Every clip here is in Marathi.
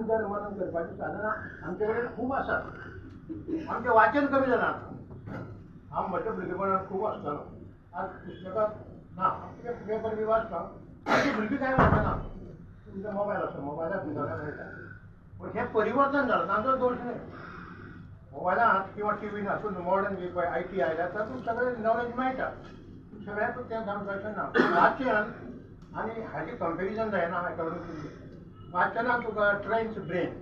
चिंतन मनन करपाची साधनां आमचे कडेन खूब आसात. आमचें वाचन कमी जालां. हांव म्हज्या भुरगेपणांत खूब वाचतालो. आज पुस्तकां ना. पेपर बी वाचता. आमची भुरगीं कांय वाचना. तुमचो मोबायल आसा, मोबायलाक भितरल्यान मेळटा. पूण हें परिवर्तन जालां. तांचो दोश न्हय. मोबायलांत किंवा टीव्हीन हातूंत मॉडर्न जे पळय IT आयल्या तातूंत सगळें नॉलेज मेळटा. सगळ्याक तें सांगता अशें ना. वाचन आनी हाजें कंपेरिजन जायना अकॉर्डिंग टू मी. वाचनाक तुका ट्रेन्स ब्रेन.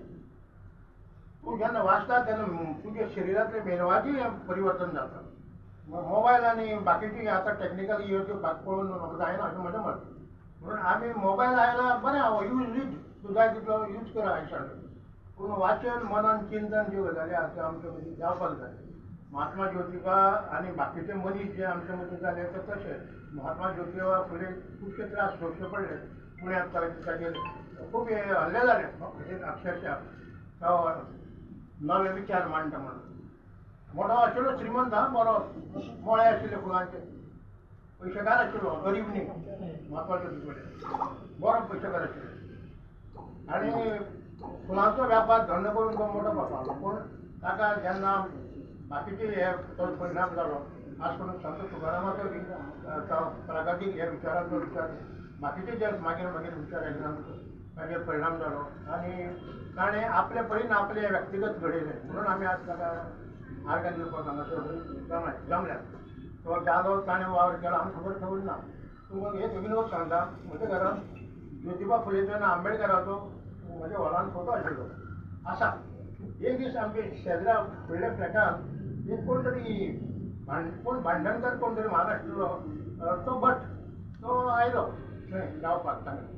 तूं जेन्ना वाचता तेन्ना तुज्या शरिरांतलें मेंदवाचें परिवर्तन जाता. मोबायल आनी बाकीची आतां टॅक्निकल ह्यो पळोवन म्हाका जायना अशें म्हजें मत. म्हणून आमी मोबायल आयला बरें हांव यूज तूं जाय तितलो यूज कर आयुश्यांत. पूण वाचन मनन चिंतन ज्यो गजाली आसा त्यो आमचे मदीं जावपाक जाय. महात्मा ज्योतिबा आनी बाकीचे मनीस जे आमचे मदीं जाले ते तशे. महात्मा ज्योतिबा फुडें खुबशे त्रास सोंसचे पडले. पुण्यांत ताचेर खूब हल्ले जाले अक्षरशा तो नवे विचार मांडटा म्हणून. मोठो आशिल्लो श्रीमंत बरो मोळे आशिल्ले फुलांचे पयशेकार आशिल्लो गरीब न्ही. महात्मा ज्योतिबा बरो पयशेकार आशिल्लो आनी फुलांचो वेपार धंदो करून तो मोठो पावलो. पूण ताका जेन्ना बाकीचे हे तो परिणाम जालो आज करून संत तुकारामाचो बी प्रागतीक हे विचारांचो विचार बाकीचे जे मागीर मागीर विचार आयले ताचेर परिणाम जालो आनी ताणें आपले परीन आपले व्यक्तिगत घडयले. म्हणून आमी आज ताका आर्गान दिवपाक हांगासर जमल्यात. तो जालो ताणें वावर केलो आमकां खबर ना. तुमकां हे सगळी लोक सांगता म्हज्या घरांत ज्योतिबा फुलेचो आनी आंबेडकराचो म्हज्या हॉलांत फोटो आशिल्लो आसा. एक दीस आमचे शेजरा फुडल्या फ्लॅटान एक कोण तरी कोण भांडणकार कोण तरी महाराष्ट्राचो तो भट तो आयलो थंय रावपाक ताणें.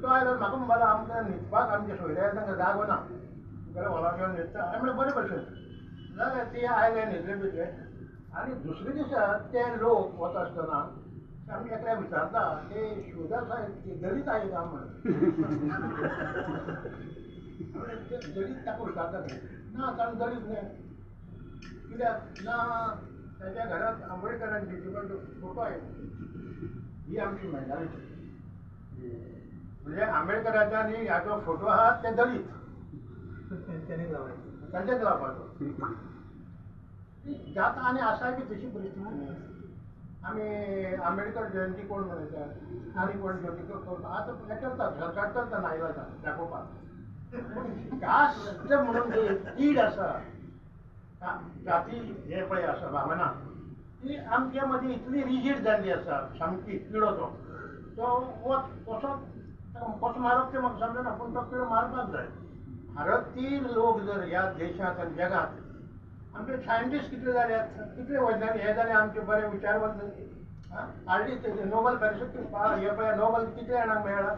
तो आयलो म्हाका म्हणपाक आमकां न्हिदपाक आमच्या सोयऱ्या तांकां जागो ना. तुगेल्या हॉलांत येवन न्हिदता. हांवें म्हणलें बरें भशेन जाल्यार ते आयले न्हिदले बिदले आनी दुसरे दिसा ते लोक वता आसतना आमी एकल्याक विचारता ते शिवदास साहेब दलीत आहे का म्हणून. दलीत ताका विचारता ना ताणें दलीत न्हय. कित्याक ना ताच्या घरांत आंबेडकरान ज्योतिबाचो फोटो आहे. ही आमची मेंटालिटी. म्हणजे आंबेडकराचो आनी हाचो फोटो आहा ते दलीत तांचेच लावपाचो जाता. आनी आसाय बी तशी परिस्थिती न्ही. आमी आंबेडकर जयंती कोण मनयतात आनी कोण ज्योतिबा कोण आतां हें चलता सरकार चलता नायलाजां दाखोवपाक. पूण कास्ट म्हणून जी कीड आसा जाती हे पळय आसा भावना ती आमच्या मदीं इतली रिजीड जाल्ली आसा सामकी किडो तो कसो कसो मारप तें म्हाका समजना. पूण तो किडो मारपाक जाय. भारतीय लोक जर ह्या देशांत आनी जगांत आमचे सायंटिस्ट कितले जाल्यात कितले वैज्ञानीक हे जाले आमचे बरे विचारवंत हार्डी नोबल पॅरिशेक हे पळय नोबल कितले जाणांक मेळ्ळा.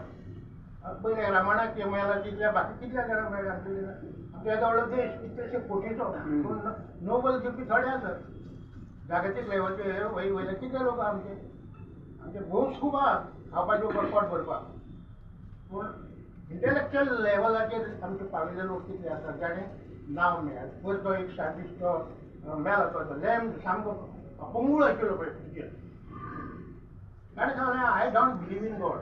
पयले रामायणाक मेळ्ळा तितल्या बाकी कितल्या जाणांक मेळ्ळा आमच्या येदो व्हडलो देश कितलेशे कोटीचो. पूण नोबल घेवपी थोडे आसात. जागतीक लेवलचे वयले कितले लोक आमचे भोस खूब आहात खावपाचे पोट भरपाक. पूण इंटेलॅक्च्युअल लेवलाचेर आमचे पाविल्ले लोक कितले आसात जाणे नांव मेळ्ळा. पयर तो एक सायंटिस्ट तो मेळ्ळा तो लॅम्ब सामको पंगूळ आशिल्लो पळय टिचर. ताणें सांगलें I don't believe in God.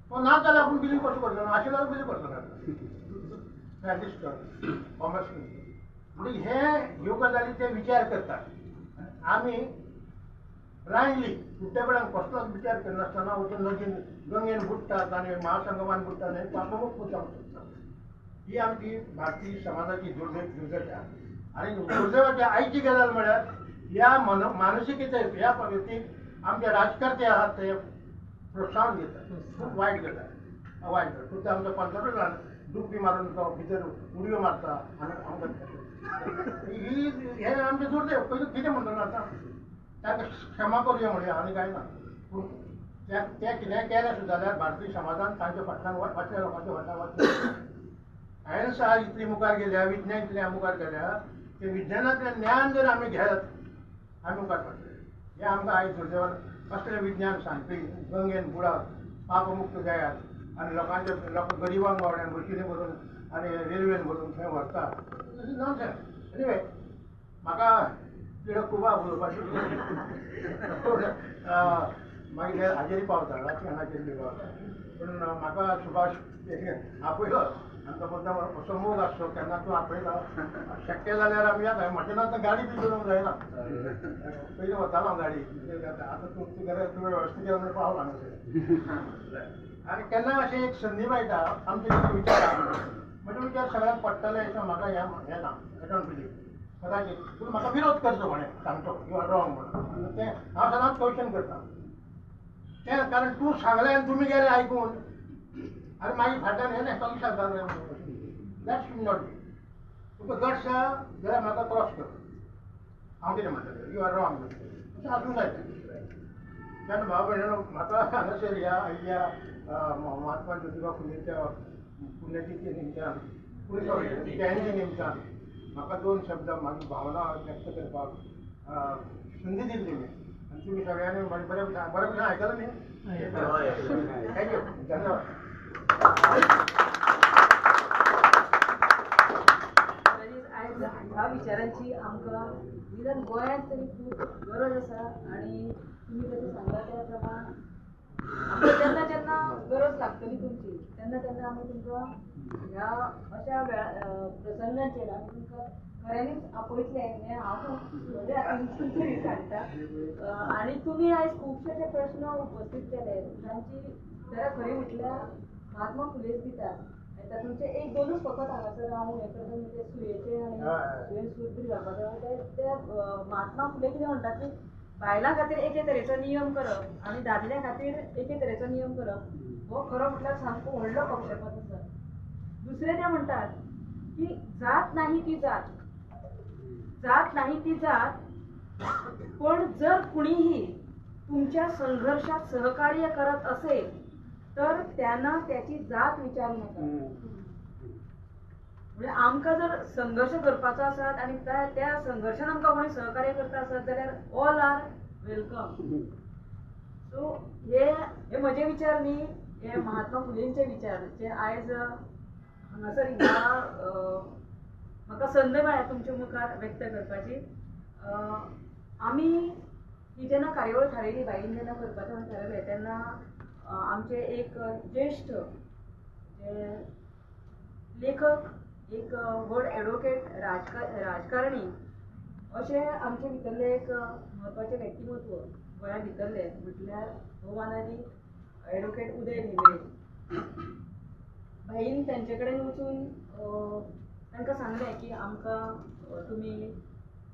तो ना जाल्यार आपूण बिलीव कसो करतलो. आशिल्लो बिलीव करतलो सायंटिस्ट कॉमर्स. म्हणजे ह्यो गजाली ते विचार करतात. आमी ब्लायंडली कुट्टेपणान कसलोच विचार करनासतना वचून नदीन गंगेन बुडटात आनी महासंगमान बुडटात आनी पापमूक्त पुसप. ही आमची भारतीय समाजाची दुर्दशा. आनी दुर्दैवाची आयची गजाल म्हळ्यार ह्या मानसिकतेक ह्या पद्दतीक आमचे राजकर्ते आहात ते प्रोत्साहन घेतात. खूब वायट गजाल वायट गजाल. फक्त आमचो पंतप्रधान डुबकी मारून तो भितर उडयो मारता आनी आमकां ही हें आमचें दुर्दैव. पयलीं कितें म्हणटलो आतां ताका क्षमा करुया म्हणया आनी कांय ना. पूण ते कितें केलें सुद्दां जाल्यार भारतीय समाजान तांच्या फाटल्यान फाटल्या लोकांच्या फाटल्यान वचचें. सायन्स आज इतली मुखार गेल्या विज्ञान इतलें मुखार गेल्या ते विज्ञानातलें ज्ञान जर आमी घेत आमी मुखार वतले. हें आमकां आयज दुर्दैवान कसलें विज्ञान सांगपी गंगेन बुडात पापमुक्त जायात आनी लोकांचे लोक गरिबांक वावड्यान बशींनी भरून आनी रेल्वेन भरून थंय व्हरता. नॉनसेन्स. एनिवे म्हाका किडो खूब उलोवपाची मागीर हाजेरी पावता रातच्यान हाजेरी बी पावता पूण म्हाका सुभाष आपयलो आनी तो मुद्दाम असो मोग आसलो तेन्ना तूं आपयलो शक्य जाल्यार आमी आतां म्हजें आतां गाडी बी करूंक जायना पयलीं वतालो हांव गाडी आतां तूं तुवें वेवस्था केला म्हणून पावलो हांगासर आनी केन्ना अशें एक संदी मेळटा आमचे कितें विचार म्हणजे विचार सगळ्यांक पडटले अशें म्हाका हें ना एडोंट बिलीव कदाचित पूण म्हाका विरोध करचो म्हणे सांगतो यू आर रॉंग म्हणून तें हांव सदांच क्वेश्चन करता तें कारण तूं सांगलें आनी तुमी गेले आयकून आनी मागीर फाटल्यान हें कमिशन जालें that should not B Tuka guts आहा जाल्यार म्हाका क्रॉस कर हांव कितें म्हणटलें यू आर रॉंग अशें आसूंक जाय तेन्ना भाव भयणीनो म्हाका हांगासर ह्या महात्मा ज्योतिबा फुलेच्या पुण्यतिथी निमतान जयंती निमतान म्हाका 2 शब्द म्हाजी भावना व्यक्त करपाक संदी दिली तुमी आनी तुमी सगळ्यांनी बरे भशेन आयकलां न्ही थँक्यू धन्यवाद ह्या विचारांची आमकां निदान गोंयांत तरी खूब गरज आसा आनी तुमी तशें सांगला त्या प्रमाण आमकां जेन्ना जेन्ना गरज लागतली तुमची तेन्ना तेन्ना आमी तुमकां ह्या अशा प्रसंगांचेर आमी तुमकां खऱ्यांनीच आपयतले हें हांव तरी सांगता आनी तुमी आयज खुबशे प्रस्न उपस्थित केले तांची जरा खरी म्हटल्यार महात्मा फुलेच दितात तातूंचे 1-2च फकत हांगासर हांव हें करता म्हणजे सुयेचे आनी सुयेन सूत्र घालपाचो ते महात्मा फुले कितें म्हणटात की बायलां खातीर एके तरेचो नियम करप आनी दादल्या खातीर एके तरेचो नियम करप हो खरो म्हटल्यार सामको व्हडलो पक्षपात आसा दुसरे ते म्हणटात की जात नाही ती जात पण जर कुणीही तुमच्या संघर्षात सहकार्य करत असेल तर त्यांना त्याची जात विचारू नका म्हणजे आमकां जर संघर्ष करपाचो आसत आनी त्या संघर्शान आमकां कोणी सहकार्य करता आसत जाल्यार ऑल आर वेलकम सो हे म्हजे विचार न्ही हे महात्मा फुलेंचे विचार जे आयज हांगासर म्हाका संद मेळ्ळ्या तुमच्या मुखार व्यक्त करपाची आमी ही जेन्ना कार्यावळ थारायली बाईन जेन्ना करपाचें म्हण थारायलें तेन्ना आमचे एक ज्येश्ठ लेखक एक व्हड एडवोकेट राजकारणी अशें आमचे भितरले एक म्हत्वाचें व्यक्तिमत्व गोंया भितरले म्हटल्यार भोवमानानी एडवोकेट उदय भेंब्रे भाईन तांचे कडेन वचून तांकां सांगलें की आमकां तुमी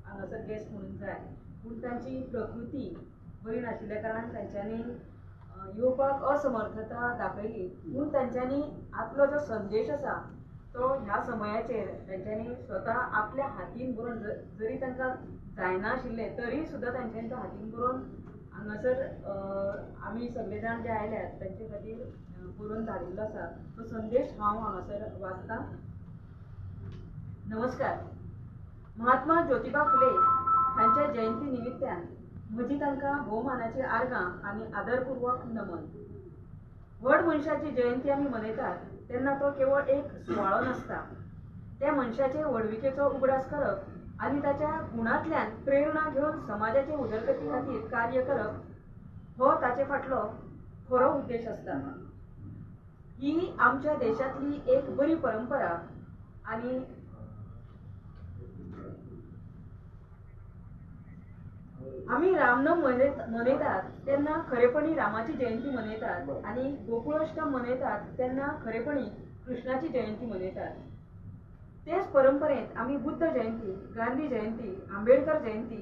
हांगासर गेस्ट म्हणून जाय पूण तांची प्रकृती बरी नाशिल्ल्या कारणान तांच्यांनी येवपाक असमर्थता दाखयली पूण तांच्यांनी आपलो जो संदेश आसा तो ह्या समयाचेर तांच्यांनी स्वता आपल्या हातीन बरोवन जरी तांकां जायनाशिल्लें तरी सुद्दां तांच्यांनी तो हातीन बरोवन हांगासर आमी सगळे जाण जे आयल्यात तांचे खातीर बरोवन धाडिल्लो आसा तो संदेश हांव हांगासर वाचतां. नमस्कार. महात्मा ज्योतिबा फुले हांच्या जयंती निमित्तान म्हजी तांकां भोवमानाची आर्गां आनी आदरपूर्वक नमन. व्हड मनशाची जयंती आमी मनयतात तेन्ना तो केवळ एक सुवाळो नासता. त्या मनशाचे व्हडविकेचो उगडास करप आनी ताच्या गुणांतल्यान प्रेरणा घेवन समाजाचे उदरगती खातीर कार्य करप हो ताचे फाटलो खरो उद्देश आसता. ही आमच्या देशांतली एक बरी परंपरा आनी आमी रामनम मनयतात तेन्ना खरेपणी रामाची जयंती मनयतात आनी गोकुळाष्टम मनयतात तेन्ना खरेपणी कृष्णाची जयंती मनयतात. तेच परंपरेंत आमी बुद्ध जयंती, गांधी जयंती, आंबेडकर जयंती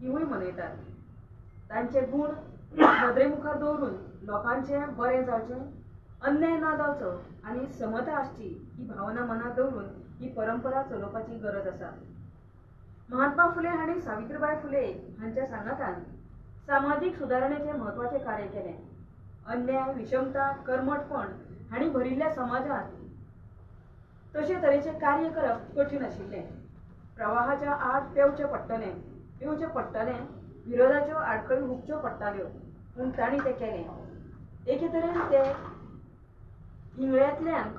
हिवूय मनयतात. तांचे गुण नदरे मुखार दवरून लोकांचें बरें जावचें, अन्याय ना जावचो आनी समता आसची ही भावना मनात दवरून ही परंपरा चलोवपाची गरज आसा. महात्मा फुले हांणी सावित्रीबाई फुले हांच्या सांगातान सामाजीक सुदारणेचे म्हत्वाचे कार्य केलें. अन्याय, विशमता, कर्मठपण हांणी भरिल्ल्या समाजात तशे तरेचे कार्य करप कठीण आशिल्लें. प्रवाहाच्या आड पेंवचें पडटलें, विरोधाच्यो आडखळी हुपच्यो पडटाल्यो, पूण तांणी तें केलें. एके तरेन ते हिंगळ्यांतल्यान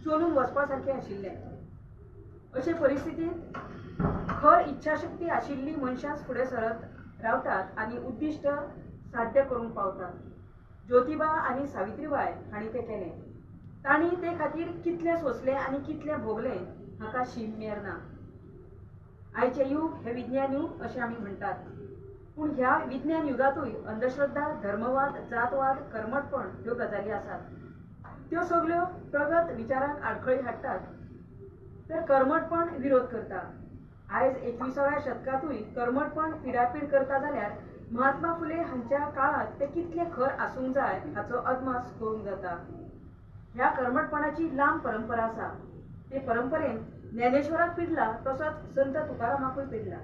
चलून वचपा सारकें आशिल्लें. अशे परिस्थितींत खर इच्छाशक्ती आशिल्ली मनशांच फुडें सरत रावतात आनी उद्दिश्ट साध्य करूंक पावता. ज्योतिबा आनी सावित्रीबाय हांणी तें केलें. तांणी ते खातीर कितलें सोंसलें आनी कितलें भोगलें हाका शीम मेरना. आयचें युग हें विज्ञान युग अशें आमी म्हणटात. पूण ह्या विज्ञान युगांतूय अंधश्रद्धा, धर्मवाद, जातवाद, कर्मठपण ह्यो गजाली आसात. त्यो सगळ्यो प्रगत विचारांक आडखळी हाडटात तर कर्मठपण विरोध करता. आयज 21व्या शतकांतूय कर्मठपण पिडापीड करता जाल्यार महात्मा फुले हांच्या काळात ते कितले खर आसूंक जाय हाचो अदमास करूंक जाता. ह्या कर्मठपणाची लांब परंपरा आसा. ते परंपरेन ज्ञानेश्वराक पिडला तसोच संत तुकारामाकूय पिडला.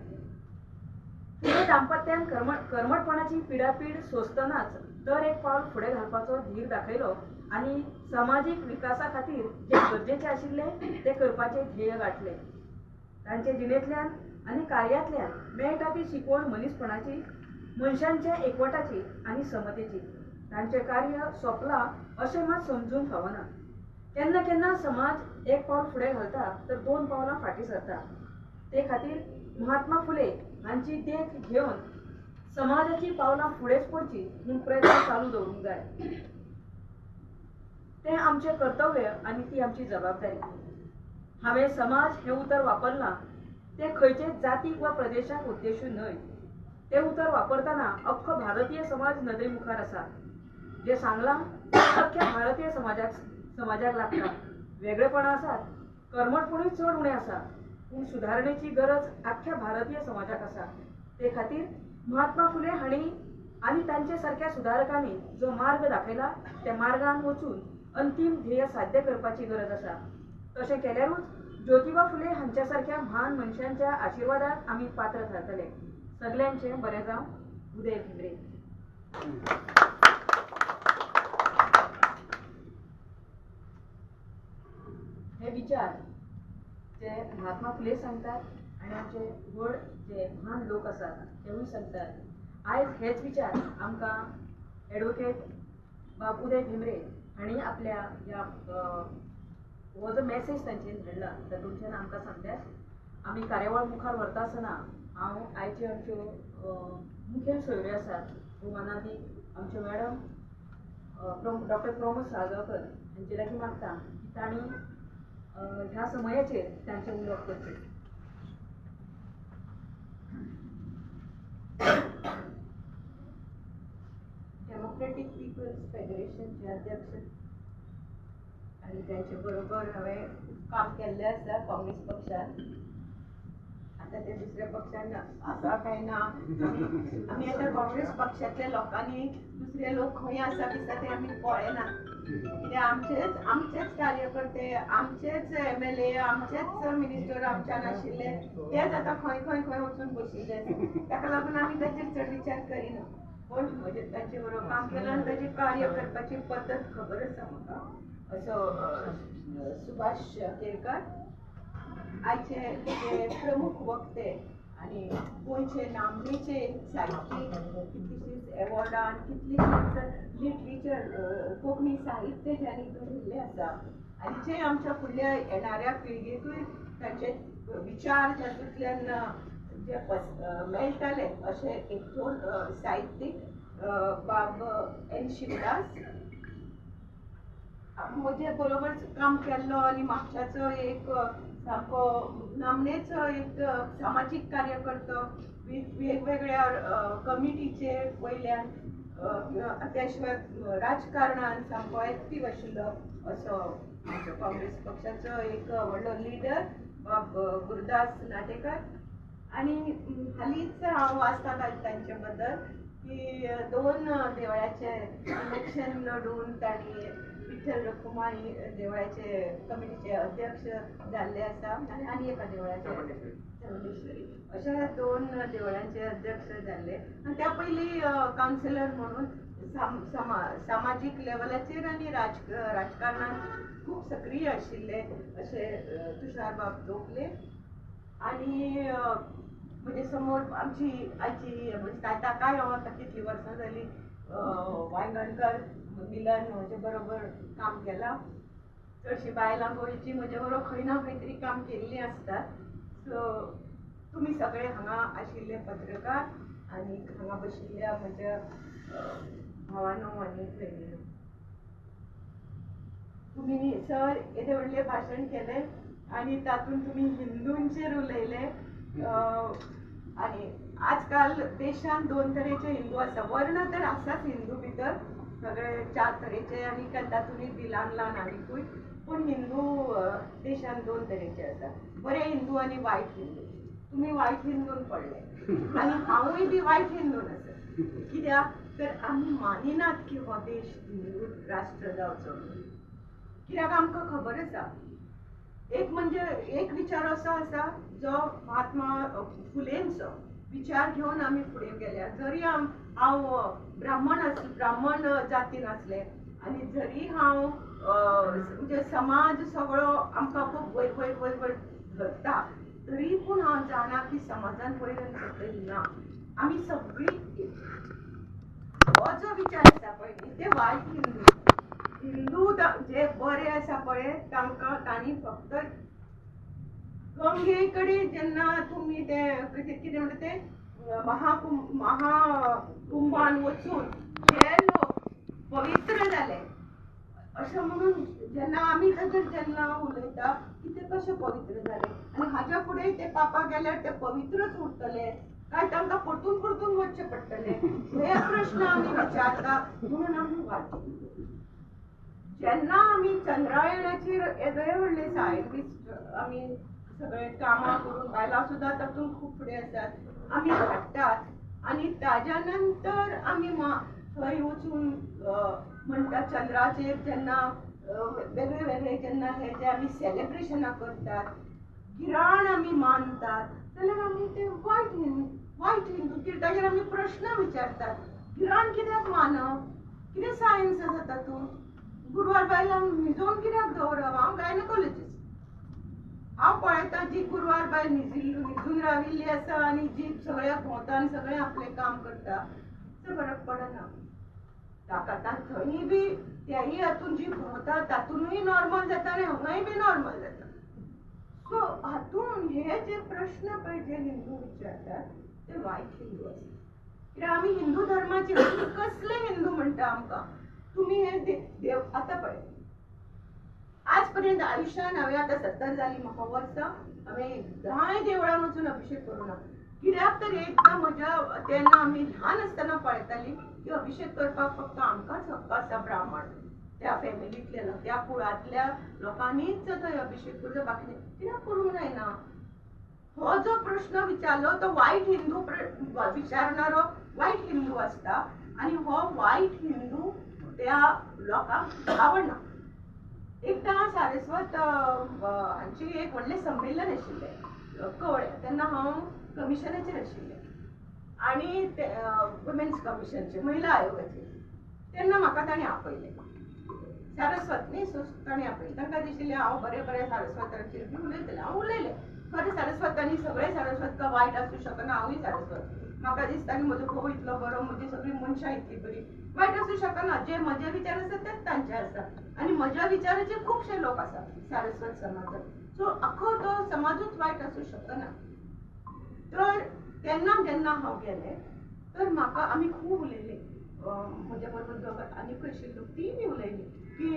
फुले दाम्पत्यान कर्मठपणाची पिडापीड सोंसतनाच दर एक पावल फुडें घालपाचो धीर दाखयलो आनी सामाजीक विकासा खातीर जे गरजेचे आशिल्ले ते करपाचे ध्येय गाठले. तांचे जिणेंतल्यान आनी कार्यांतल्यान मेळटा ती शिकवण मनीसपणाची, मनशांच्या एकवटाची आनी समतेची. तांचें कार्य सोंपलां अशें मात समजूंक फावना. केन्ना केन्ना समाज एक पावल फुडें घालता तर 2 पावलां फाटीं सरता. ते खातीर महात्मा फुले हांची देख घेवन समाजाची पावलां फुडेंच पडची म्हूण प्रयत्न चालू दवरूंक जाय. तें आमचें कर्तव्य आनी ती आमची जबाबदारी. हांवें समाज हें उतर वापरलां तें खंयचेच जातीक वा प्रदेशाक उद्देशून न्हय. तें उतर वापरतना अख्खो भारतीय समाज नदरे मुखार आसा. जें सांगलां तें अख्ख्या भारतीय समाजाक लागता. वेगळेपणां आसात, कर्मठपणूय चड उणें आसा, पूण सुदारणेची गरज आख्ख्या भारतीय समाजाक आसा. ते खातीर महात्मा फुले हांणी आनी तांचे सारक्या सुदारकांनी जो मार्ग दाखयला त्या मार्गान वचून अंतीम ध्येय साध्य करपाची गरज आसा. तशें केल्यारूच ज्योतिबा फुले हांच्या सारक्या महान मनशांच्या आशिर्वादाक आमी पात्र थारतले. सगल्यांचें बरें जावं. उदय भिमरे. हे विचार जे महात्मा फुले सांगतात आनी आमचे व्हड जे महान लोक आसात तेवूय सांगतात. आयज हेच विचार आमकां एडवोकेट बाब उदय भिमरे हांणी आपल्या ह्या हो जो मॅसेज तांचेर धाडला तातूंतल्यान आमकां सांगल्यात. आमी कार्यावळ मुखार व्हरता आसतना हांव आयच्यो आमच्यो मुखेल सोयऱ्यो आसात भुवनादीक आमच्यो मॅडम डॉक्टर प्रमोद साळगांवकर हांचे लागीं मागता की तांणी ह्या समयाचेर तांचें उलोवप करचें. डेमोक्रेटिक पीपल्स फेडरेशनचे अध्यक्ष आणि त्यांचे बरोबर हांवें काम केल्लें आसा काँग्रेस पक्षान. आता ते दुसऱ्या पक्षान आसा काय ना आमी आतां काँग्रेस पक्षांतल्या लोकांनी दुसरे लोक खंय आसा दिसता ते आमी पळयना. कित्याक आमचेच कार्यकर्ते, आमचेच MLA, आमचेच मिनिस्टर आमच्यान आशिल्ले तेच आतां खंय खंय खंय वचून बशिल्ले. ताका लागून आमी ताचेर चड विचार करिना. पण म्हणजे ताचे बरोबर काम केलां आनी ताची कार्य करपाची पद्दत खबर आसा म्हाका. असो सुभाष केरकर आयचे जे प्रमुख वक्ते आनी गोंयचे नामनेचे साहित्यीक कितलीशींच एवॉर्डां कितलीशींच लिटरेचर कोंकणी साहित्य ज्यांनी घडिल्लें आसा आनी जे आमच्या फुडल्या येणाऱ्या पिळगेकूय तांचे विचार तातूंतल्यान जे मेळटले अशे 1-2 साहित्यीक बाब एन शिवदास म्हजे बरोबर काम केल्लो आनी म्हापशाचो एक सामको नामनेचो एक सामाजीक कार्यकर्तो वेगवेगळ्या कमिटीचे वयल्यान त्या शिवाय राजकारणान सामको एक्टीव आशिल्लो असो आमचो काँग्रेस पक्षाचो एक व्हडलो लिडर बाब गुरुदास नाटेकर. आनी हालींच हांव वाचतां तांचे बद्दल की 2 देवळाचे इलेक्शन लडून तांणी विठ्ठल रखुमाई देवळाचे कमिटीचे अध्यक्ष जाल्ले आसा आनी एका देवळाचे चामुंडेश्वरी अशा 2 देवळांचे अध्यक्ष जाल्ले. आनी त्या पयलीं कावन्सिलर म्हणून सामाजीक लेवलाचेर आनी राजकारणांत खूब सक्रीय आशिल्ले अशे तुषार बाब तोपले. आनी म्हणजे समोर आमची आयची म्हणजे ताकाय हांव आतां कितलीं वर्सां जालीं वांयगणकर मिलन म्हजे बरोबर काम केलां. चडशीं बायलां गोंयची म्हजे बरोबर खंय ना खंय तरी काम केल्लीं आसतात. सो तुमी सगळे हांगा आशिल्ले पत्रकार आनी हांगा बशिल्ल्या म्हज्या भावानो आनी भयणीनो, तुम्ही सर येदे व्हडले भाशण केले आणि तातूंत तुम्ही हिंदूंचेर उलयले. आणि आजकाल देशान 2 तरेचे हिंदू आसा. वर्ण तर आसाच हिंदू भितर सगळे 4 तरेचे आणि तातूंतय बी ल्हान ल्हान आनीकूय. पूण हिंदू देशान 2 तरेचे आसा, बरे हिंदू आनी वायट हिंदू. तुम्ही वायट हिंदून पडले आणि हांवूय बी वायट हिंदून आसा. कित्याक तर आमी मानिनात की हो देश हिंदू राष्ट्र जावचो. कित्याक आमकां खबर आसा एक म्हणजे एक विचार असो आसा जो महात्मा फुलेंचो विचार घेवन आमी फुडें गेल्या. जरी हांव ब्राह्मण जातीन आसले आनी जरी हांव म्हणजे समाज सगळो आमकां खूब वयर वयर वयर वयर धरता, तरी पूण हांव जाणा की समाजान वयर आनी सकयल ना. आमी सगळीं हो जो विचार आसा पळय ते वायट हिंदू. हिंदू जे बरे आसा पळय तांणी फक्त गंगे कडेन जेन्ना तुमी ते कितें म्हणटा ते महाकुंभान वचून जे लोक पवित्र जाले अशें म्हणून जेन्ना आमी ताचेर जेन्ना उलयता की ते कशे पवित्र जाले आनी हाज्या फुडें ते पापा गेल्यार ते पवित्रच उरतले काय तांकां परतून परतून वचचें पडटलें, हे प्रश्न आमी विचारता. म्हणून आमी वाचता. जेन्ना आमी चंद्रायणाचेर येदे व्हडले सायंटिस्ट आमी सगळे कामां करून बायलां सुद्दां तातूंत खूब फुडें आसात आमी धाडटात. आनी ताज्या नंतर आमी थंय वचून म्हणटा चंद्राचेर जेन्ना वेगळे वेगळे जेन्ना हे जे आमी सेलेब्रेशनां करतात, गिराण आमी मानतात, जाल्यार आमी ते वायट हिंदू ताजेर आमी प्रश्न विचारतात. गिराण कित्याक मानप? कितें सायन्स आसा तातूंत? गुरवार बायलांक न्हिजोवन कित्याक दवरप? हांव गायनोकॉलॉजिस्ट. हांव पळयता जी गुरवार बायल न्हिजून राविल्ली आसा आनी जी सगळ्याक भोंवता आनी सगळें आपलें काम करता, ताचो फरक पडना. ताका थंय बी त्याही हातून जी भोंवता तातूनय नॉर्मल जाता आनी हांगाय बी नॉर्मल जाता. सो हातून हे जे प्रश्न पळय जे हिंदू विचारतात ते वायट हिंदू आसता. कित्याक आमी हिंदू धर्माचे कसले हिंदू म्हणटा आमकां? तुम्ही हे देव आता पळय आज पर्यंत आयुष्यान हांवें आतां 70 जाली म्हाका वर्सां हांवें 10 देवळां वचून अभिषेक करूना. कित्याक तर एकदां म्हज्या तेन्ना आमी ल्हान आसतना पळयतालीं की अभिषेक करपाक फक्त आमकांच हक्क आसा ब्राह्मण त्या फॅमिलींतल्या त्या कुळांतल्या लोकांनीच थंय अभिषेक करचो, बाकी कित्याक करूंक जायना? हो जो प्रश्न विचारलो तो वायट हिंदू विचारणारो वायट हिंदू आसता आनी हो वायट हिंदू त्या लोकांक आवडना. एकदां सारस्वत हांची एक व्हडलें संमेलन आशिल्लें कवळ्या, तेन्ना हांव कमिशनाचेर आशिल्लें आनी वुमेन्स कमिशनचे महिला आयोगाचेर. तेन्ना म्हाका ताणें आपयलें सारस्वत न्ही, सो ताणें आपयलें. तांकां दिशिल्लें हांव बरें बरें सारस्वताचेर बी उलयतलें. हांव उलयलें. खरें सारस्वतांनी सगळे सारस्वत का वायट आसूं शकना, हांवूय सारस्वत. म्हाका दिसता की म्हजो घोव इतलो बरो, म्हजी सगळीं मनशां इतली बरी, वायट आसूं शकना. जे म्हजे विचार आसा तेच तांचे आसा आनी म्हज्या विचाराचे खुबशे लोक आसा सारस्वत समाजात. सो आख्खो तो समाजूच वायट आसूं शकना. तर तेन्ना जेन्ना हांव गेलें तर म्हाका आमी खूब उलयलीं. म्हज्या बरोबर दोग आनीक आशिल्लो ती बी उलयली की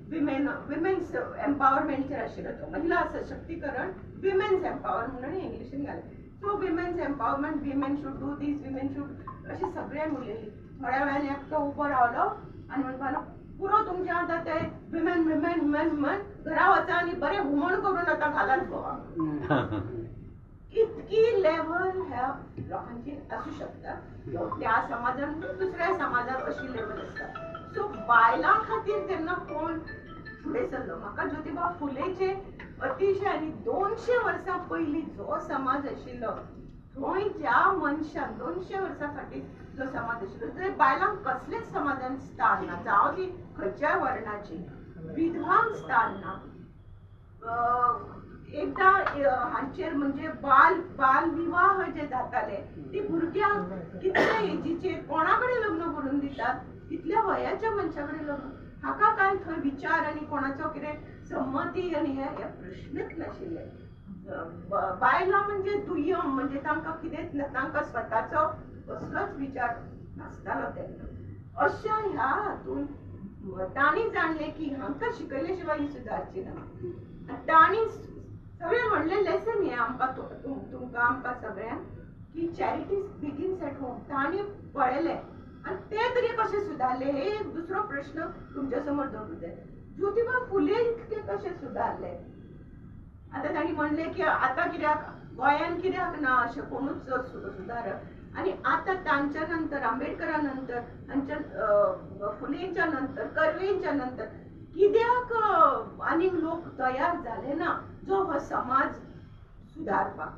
विमेन्स एम्पावरमेंटचेर आशिल्लो तो महिला सशक्तीकरण, विमेन्स एम्पावरमेंट म्हणून इंग्लिशीन घालें. So women's empowerment, women should do these, women should अशी सगळ्यांक उलयली. थोड्या वेळान एकटो उबो रावलो आनी म्हणपालो पुरो तुमचे आतां ते विमेन विमेन विमेन विमेन घरा वचा आनी बरें हुमण करून आतां घालात गोवा. इतकी लेवल ह्या लोकांची आसूं शकता. त्या समाजान दुसऱ्या समाजात अशी लेवल आसता. सो बायलां खातीर जेन्ना कोण फुडें सरलो, म्हाका ज्योतिबा फुलेचे अतिशय आनी 200 वर्सां पयलीं जो समाज आशिल्लो थंय ज्या मनशान 200 वर्सां फाटीं जो समाज आशिल्लो थंय बायलांक कसलेच समाजान स्थान ना, जावं ती खंयच्याय वर्णाची. विधवांक स्थान ना. एकदां हांचेर म्हणजे बाल विवाह जे जाताले ती भुरग्यांक कितल्या एजीचेर कोणा कडेन लग्न करून दितात, इतल्या वयाच्या मनशा कडेन लग्न. हाका काय थंय विचार आनी कोणाचो कितें संमती आनी हे प्रश्नच नाशिल्ले. बायलां म्हणजे दुय्यम, म्हणजे तांकां कितेंच तांकां स्वताचो कसलोच विचार नासतालो तेन्ना. अशा ह्या हातून ताणी जाणले की हांकां शिकयले शिवाय ही सुदारची ना. ताणी सगळें व्हडलें लेसन हें आमकां तुमकां आमकां सगळ्यांक की चॅरिटी बिगिन्स एट होम. ताणी पळयलें आनी ते तरी कशे सुदारले हे एक दुसरो प्रश्न तुमच्या समोर दवरूं जाय. ज्योतिबा फुले इतके कशे सुदारले. आता ताणी म्हणले की आता कित्याक गोंयान कित्याक ना अशें कोणूच सुदारक. आणि आता तांच्या नंतर आंबेडकरा नंतर फुलेंच्या नंतर कर्वेंच्या नंतर कित्याक आनीक लोक तयार झाले ना जो हो समाज सुदारपाक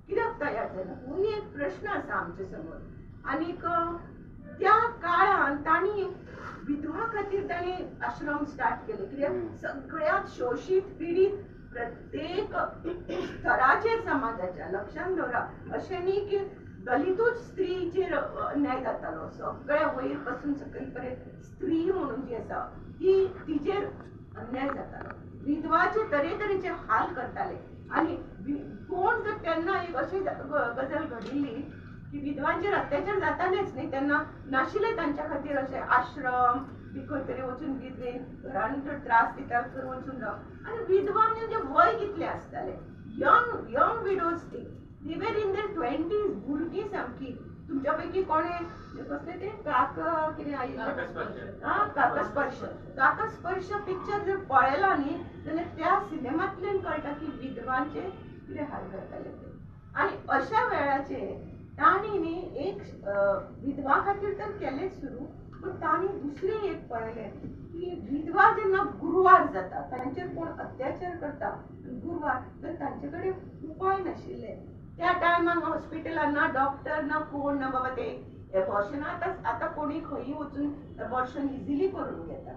कित्याक तयार जायना हो एक प्रश्न आसा आमचे समोर. आनीक त्या काळान ताणी विधवा खातीर ताणी आश्रम स्टार्ट केले. कित्याक सगळ्यात शोषित पीडित प्रत्येक स्तराचेर समाजाच्या लक्षात दवरा अशें न्ही की दलितूच स्त्रीचेर अन्याय जातालो. सगळ्या वयर पासून सकयल पर्यंत स्त्री म्हणून जी आसा ती तिचेर अन्याय जातालो. विधवाचे तरेतरेचे हाल करताले. आणि कोण जर तेन्ना एक अशी गजाल घडिल्ली की विधवांचेर अत्याचार जातालेच न्ही तेन्ना नाशिल्ले तांच्या खातीर अशे आश्रम खंय तरी वचून विधवेन घरान त्रास दिता थंय वचून राव. आनी विधवा म्हणजे वय कितले आसताले यंग विडोज दे वर इन देर 20s भुरगीं सामकी. तुमच्या पैकी कोणे कसले ते काकस्पर्श पिक्चर जर पळयला न्ही जाल्यार त्या सिनेमांतल्यान कळटा की विधवांचे कितें हाल करताले ते. आनी अशा वेळाचेर ताणी न्ही एक विधवा खातीर तर केलेच सुरू पण ताणी दुसरें एक पळयलें की विधवा जेन्ना गुरवार जाता तांचेर कोण अत्याचार करता गुरवार तर तांचे कडेन उपाय नाशिल्ले. त्या टायमार हॉस्पिटलान ना डॉक्टर ना कोण ना बाबा ते एबॉर्शन आतां कोणी खंयी वचून एबॉर्शन इजिली करून घेता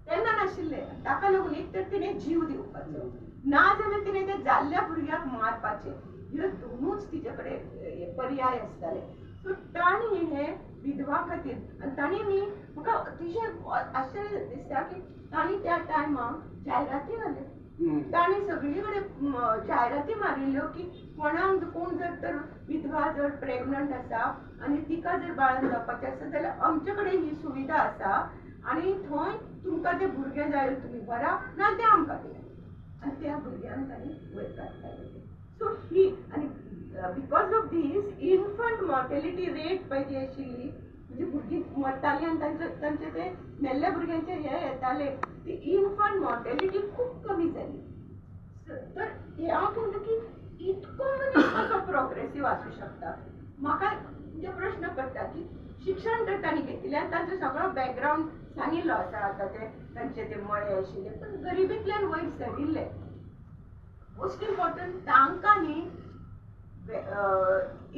तेन्ना नाशिल्ले. ताका लागून एक तर तिणें जीव दिवपाचो ना जाल्यार तिणें ते जाल्ल्या भुरग्याक मारपाचें ह्यो दोनूच तिचे कडेन पर्याय आसताले. सो ताणी हे विधवा खातीर आनी ताणी न्ही म्हाका अतिशय आश्चर्य दिसता की ताणी त्या टायमार जायराती घाल्यो. ताणी सगळी कडेन जायराती मारिल्ल्यो की कोणाक कोण जर तर विधवा जर प्रेग्नंट आसा आनी तिका जर बाळन जावपाचें आसा जाल्यार आमचे कडेन ही सुविधा आसा आनी थंय तुमकां तें भुरगें जाय तुमी व्हरा ना तें आमकां दिया आनी त्या भुरग्यांक ताणी वयर काडटाले. सो ही आनी because of this infant mortality rate पळय आशिल्ली म्हणजे भुरगीं मरतालीं आनी तांचे ते मेल्ल्या भुरग्यांचे हे येताले ती इन्फंट मॉर्टेलिटी खूब कमी जाली. तर हे हांव म्हणटा की इतको मनीस कसो प्रोग्रेसीव आसूं शकता. म्हाका म्हणजे प्रश्न पडटा की शिक्षण तर तांणी घेतिल्लें आनी तांचो सगळो बॅकग्रावंड सांगिल्लो आसा. आतां ते तांचे ते मळे आशिल्ले पण गरिबींतल्यान वयर सरिल्ले. मोस्ट इम्पॉर्टंट तांकां न्ही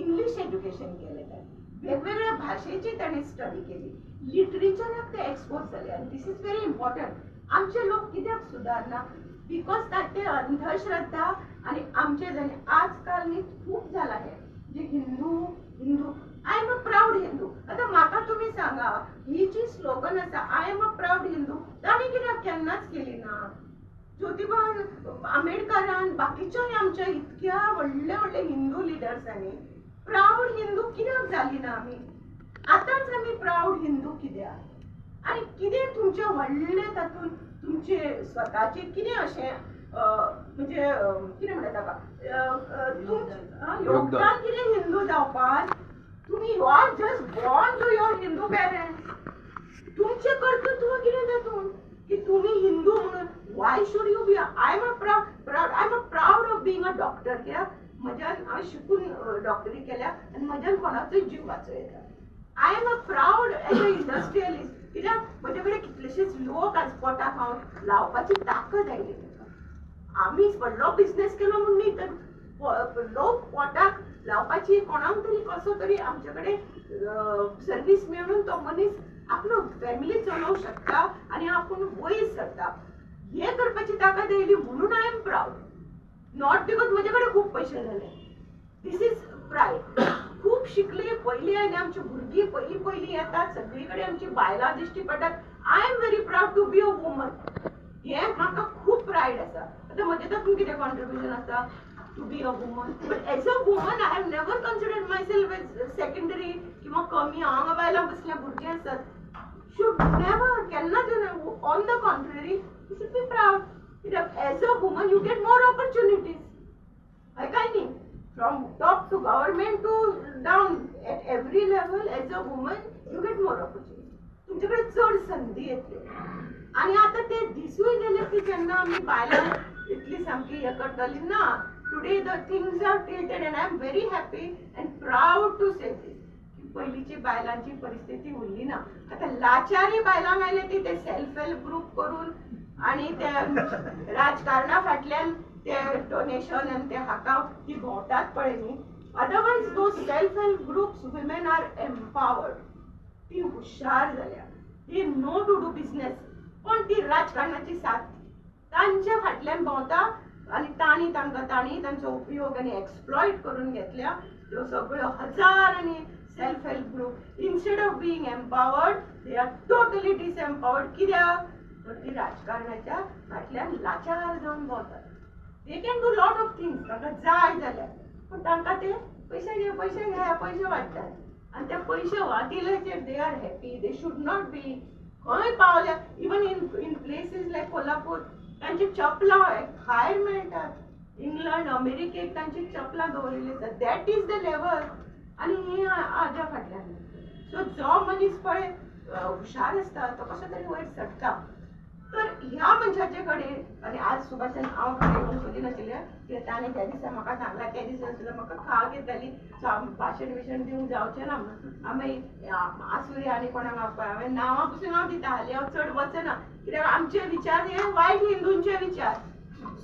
इंग्लीश एज्युकेशन केलें तांणी वेगवेगळ्या भाशेची तांणी स्टडी केली लिटरेचराक ते एक्सपोज जाले आनी दीस इज व्हेरी इम्पॉर्टंट. आमचे लोक कित्याक सुदारना बिकॉज ते अंधश्रद्धा आनी आमचे जाणे आजकाल न्ही खूब जाला हे जे Hindu I am a proud Hindu. आतां म्हाका तुमी सांगा ही जी स्लोगन आसा I am a proud Hindu ताणी कित्याक केन्नाच केली ना. ज्योतिबा आंबेडकरान बाकीच्याय आमच्या इतक्या व्हडले व्हडले हिंदू लिडर्सांनी प्राऊड हिंदू कित्याक जाली ना आमी. आतांच आमी प्राऊड हिंदू कित्याक आनी कितें तुमचे व्हडले तातूंत तुमचे स्वताचे कितें अशें म्हणजे कितें म्हणटा ताका योगदान कितें हिंदू जावपाक. तुमी you are just born to your Hindu parents. तुमचे कर्तृत्व कितें तातूंत की तुमी हिंदू म्हणून why should you be I am a proud of being a doctor. कित्याक म्हज्यान हांवें शिकून डॉक्टरी केल्या आनी म्हज्यान कोणाचोय जीव वाचयता. I am a proud as a industrialist कित्याक म्हजे कडेन कितलेशेच लोक आज पोटाक हांव लावपाची ताकद आयली. आमी व्हडलो बिझनेस केलो म्हूण न्ही तर लोक पोटाक लावपाची कोणाक तरी कसो तरी आमचे कडेन सर्वीस मेळून तो मनीस आपलो फॅमिली चलोवंक शकता आनी आपूण वयर सरता हे करपाची ताकद आयली म्हणून I am proud. Not because म्हजे कडेन खूब पयशे जाले. This is pride. खूब शिकले पयली आनी आमची भुरगीं पयली येतात सगळी कडेन आमची बायलां दिश्टी पडटात. I am very proud to be a woman. हे म्हाका खूब प्रायड आसा. आतां म्हजें तातूंत कितें कॉन्ट्रिब्युशन आसा to be a woman. But as a woman, I have never considered myself as secondary किंवा कमी हांगा बायलां कसल्या भुरगीं आसात. Should never, cannot, on the contrary, you should be proud. As a woman, you get more opportunities. I can't. From top to government to down, at every level, as a woman, you get more opportunities. तुमच्याकडे चड संधी येते. आणि आता ते दिसूय गेले की जेन्ना आमी बायलां इतली सामकी हे करतली ना. Today the things are tilted and I am very happy and proud to say this. पहिलीची बायलांची परिस्थिती उरली ना. आता लाचारी बायलांक आयले ती ते सेल्फ हेल्प ग्रुप करून आणि त्या राजकारणा फाटल्यान ते डोनेशन आणि ते हाका ती भोंवतात पळय न्ही. Otherwise those self help groups women are empowered. ती हुशार जाल्या. ती नो टू डू बिझनेस. पण ती राजकारणाची साथ तांच्या फाटल्यान भोंवता आणि तांणी तांचो उपयोग आणि एक्सप्लॉइट करून घेतल्या. ह्यो सगळ्यो हजारांनी self help group instead of being empowered they are totally disempowered. कित्याक तर ती राजकारणाच्या फाटल्यान लाचार जावन भोंवतात. They can do lot of things तांकां जाय जाल्यार. पण तांकां ते पैसे पयशे वाडटात आणि त्या पैसे वाटिल्याचेर they are happy. They should not be. खंय पावल्या even in places like Kolhapur तांची चपलां भायर मेळटात. इंग्लंड अमेरिकेक तांची चपलां दवरिल्ली आसात. That is the level. आणि हे हाज्या फाटल्यान. सो जो मनीस पळय हुशार आसता तो कसो तरी वयर सडटा. तर ह्या मनशाचे कडेन आणि आज सुभाषान हांव कडेन येवंक सोदी नाशिल्लें की ताणें त्या दिसा म्हाका सांगलां त्या दिसा सुद्दां म्हाका खाग येताली. सो हांव भाशण दिवंक जावचें ना म्हणून हांवें आसुरी आनी कोणाक हांवें नांवां पसून हांव दिता. हालीं हांव चड वचना कित्याक आमचे विचार हे वायट हिंदूंचे विचार.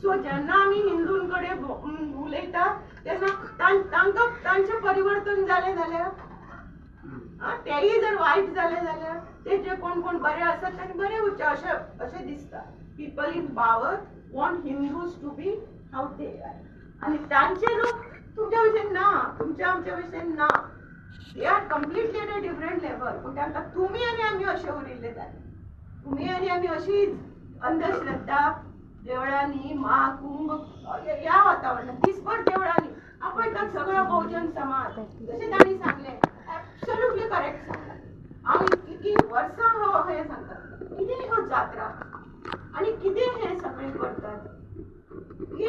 सो जेन्ना आमी हिंदूं कडेन उलयता तेन्ना तांकां तांचें परिवर्तन जालें जाल्यार तेय जर वायट जालें जाल्यार ते जे कोण बरे आसात तांणी बरें उरचें अशें दिसता. People in power want Hindus to be how they are. आनी तांचे लोक तुमच्या विशयी ना. आमच्या विशयी ना. They are completely at a different level. पूण तांकां तुमी आनी आमी अशें उरिल्ले जाय. तुमी आनी आमी अशीच अंधश्रद्धा देवळांनी महाकुंभ ह्या वातावरणात दिसभर देवळांनी आपयतात सगळो बहुजन समाज. जशें तांणी सांगलें एब्सोल्युटली करेक्ट सांगता. हांव इतकी वर्सां हे सांगता कितें ह्यो जात्रा आनी कितें हे सगळें करतात.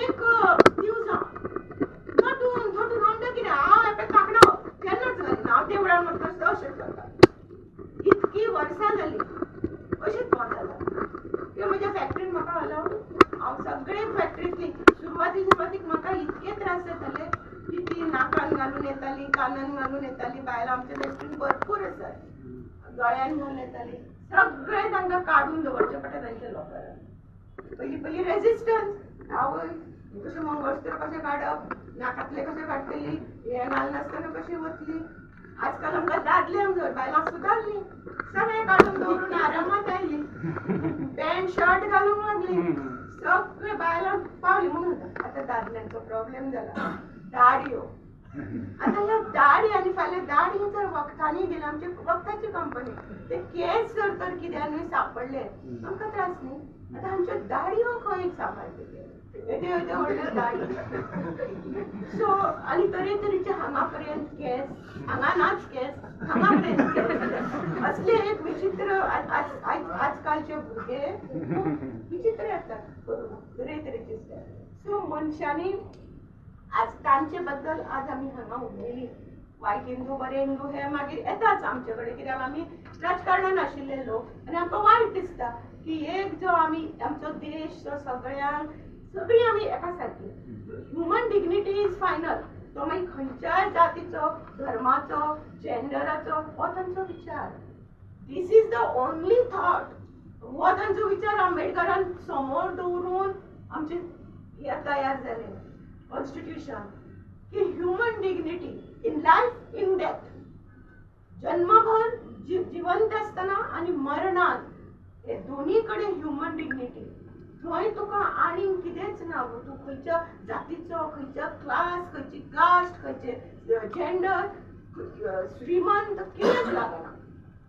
एक दिवसां नटून रावता कितें हांव एका कांकणा केन्नाच घालिना. हांव देवळान वता अशें करता. इतकी वर्सां जालीं अशेंच वता. किंवा म्हज्या फॅक्टरीन म्हाका हलव हांव सगळे फॅक्टरींतली सुरवातीक म्हाका इतके त्रास जाताले की ती नाकान घालून येताली कानान घालून येताली. बायलां आमच्या फॅक्टरीन भरपूर आसात. गळ्यान घालून येताली. सगळे तांकां काडून दवरचें पडटा तांच्या लोकांक. पयलीं रेजिस्टन्स. आवय कशें मंगळसूत्र कशें काडप नाकातले कशें काडटली हे घालनासतना कशी वतली. आजकाल आमकां दादल्यांक जर बायलां सुदारलीं सगळें काडून दवरून आरामात आयलीं. पॅन्ट शर्ट घालूंक लागलीं. सगळे बायलां पावली म्हणून आतां दादल्यांचो प्रॉब्लेम जाला. दाडयो. आता ह्या दाढी आणि फाल्यां दाढी जर वखदांनी गेले आमचे वखदाची कंपनी ते केस तर कित्यानूय सापडले आमकां त्रास न्ही. आता आमच्यो दाढयो खंय सांबाळटले येद्यो व्हडल्यो दाढी. सो आनी तरेतरेचे हांगा पर्यंत केस हांगा नाच केस हांगा पर्यंत केस. असले एक विचित्र आजकालचे भुरगे विचित्र येतात तरेतरेचे. सो मनशांनी आज तांचे बद्दल आज आमी हांगा उलयली. वायट हिंदू बरे हिंदू हे मागीर येताच आमचे कडेन कित्याक आमी राजकारणान आशिल्ले लोक आनी आमकां वायट दिसता की एक जो आमी आमचो देश जो सगळीं आमी एका सारकी. Human dignity is final. तो मागीर खंयच्याय जातीचो धर्माचो जेंडराचो हो तांचो विचार. This is the only thought. हो तांचो विचार आंबेडकरान समोर दवरून आमचे हे तयार जाले कॉन्स्टिट्यूशन की human dignity in life in death. जन्मभर जिवंत असताना आणि मरणान हे दोन्ही कडे ह्युमन डिग्निटी. थंय तुका आनी कितेंच ना. तूं खंयच्या जातीचो खंयच्या क्लास खंयची कास्ट खंयचे जेंडर श्रीमंत कितेंच लागना.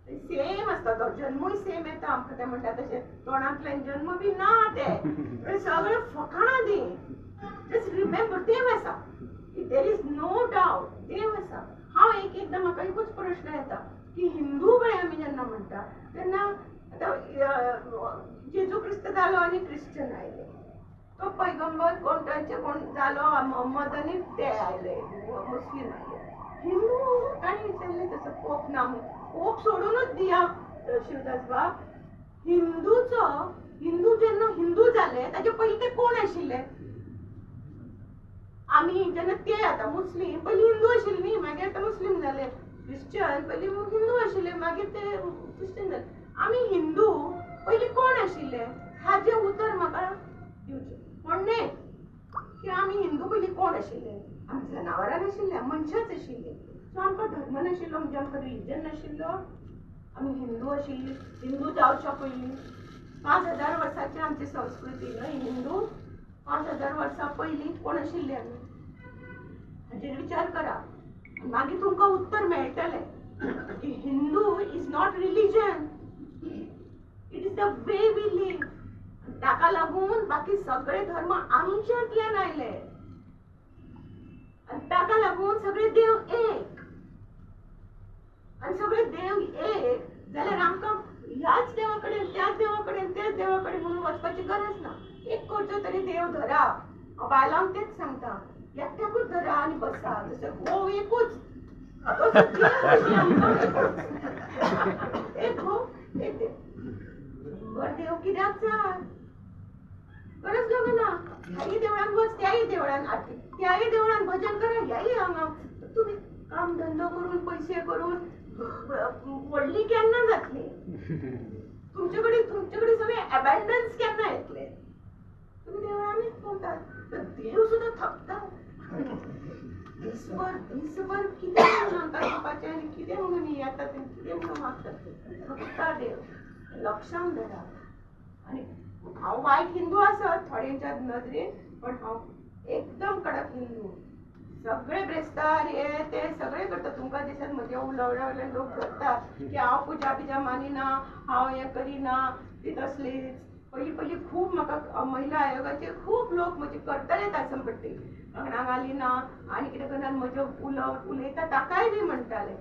सेम आसता. तो जन्मूय सेम येता. आमकां ते म्हणटा तशें तोंडांतल्यान जन्म बी ना ते सगळे फकाणां दी. जस्ट रिमेंबर देव आसा, देर इज नो डाउट देव आसा. हांव एकदा म्हाका एकूच प्रश्न येता की हिंदू गळे आमी जेन्ना म्हणटा तेन्ना आतां जेजू क्रिस्त जालो आनी क्रिश्चन आयले, तो पैगंबर कोण तांचे कोण जालो मोहम्मद आनी ते आयले मुस्लिम आयले. हिंदू ताणी विचारले तसं पोप ना, पोप सोडूनच दिया शिवदास बाब. हिंदू जेन्ना हिंदू जाले ताचे पयलीं ते कोण आशिल्ले? आमी जेन्ना ते आतां मुस्लीम पयलीं हिंदू आशिल्ले न्ही, मागीर आतां मुस्लीम जाले. क्रिश्चन पयलीं हिंदू आशिल्ले, मागीर ते क्रिश्चन जाले. आमी हिंदू पयलीं कोण आशिल्ले हाचे उतर म्हाका दिवचें. म्हणणे की आमी हिंदू पयलीं कोण आशिल्ले? आमी जनावरां नाशिल्ले, मनशाच आशिल्ले. सो आमकां धर्म नाशिल्लो, म्हणजे आमकां रिलीजन नाशिल्लो. आमी हिंदू आशिल्ली. हिंदू जावच्या पयलीं 5000 वर्सांची आमची संस्कृती न्हय हिंदू. 5000 वर्सां पयलीं कोण आशिल्ले आमी हाचेर विचार करा. मागीर तुमकां उत्तर मेळटलें की Hindu is not religion, it is the way we live. ताका लागून बाकी सगळे धर्म आमच्यातल्यान आयले आनी ताका लागून सगळे देव एक. आनी सगळे देव एक जाल्यार आमकां ह्याच देवा कडेन त्याच देवा कडेन तेच देवा कडेन म्हणून वचपाची गरज ना. एक खंयचो तरी देव धरा. हांव बायलांक तेच सांगता, एकट्याकूच धरा आनी बसा. जसं घोव एकूच, एक घोव एक देव. वर देव कित्याक जाय? गरज लागना. ह्याही देवळान वच, त्याही देवळान आरती, त्याही देवळान भजन करा, ह्याही हांगा. तुम्ही काम धंदो करून पयशे करून व्हडली केन्ना जातली? तुमचे कडेन सगळे अबंडन्स केन्ना येतले? तुम्ही देवळांनीच पोवतात. तर देव सुद्धा थकता. दिसभर कितें म्हणून आमकां दिवपाचें आनी कितें म्हणून येता तें कितें म्हणून मागतात. थकता देव. लक्षांत धरा. आनी हांव वायट हिंदू आसत थोड्यांच्या नदरेन, पण हांव एकदम कडक हिंदू. सगळे ब्रेस्तार हे ते सगळे करता. तुमकां दिसत म्हजे उलवडे लोक करतात की हांव पुजा बिजा मानिना, हांव हें करिना, ती तसलीच. पयलीं खूब म्हाका महिला आयोगाचे खूब लोक म्हजे करताले दासनपट्टी, अंगणाक घालिना आनी कितें करना, म्हजे उलयता ताकाय बी म्हणटाले.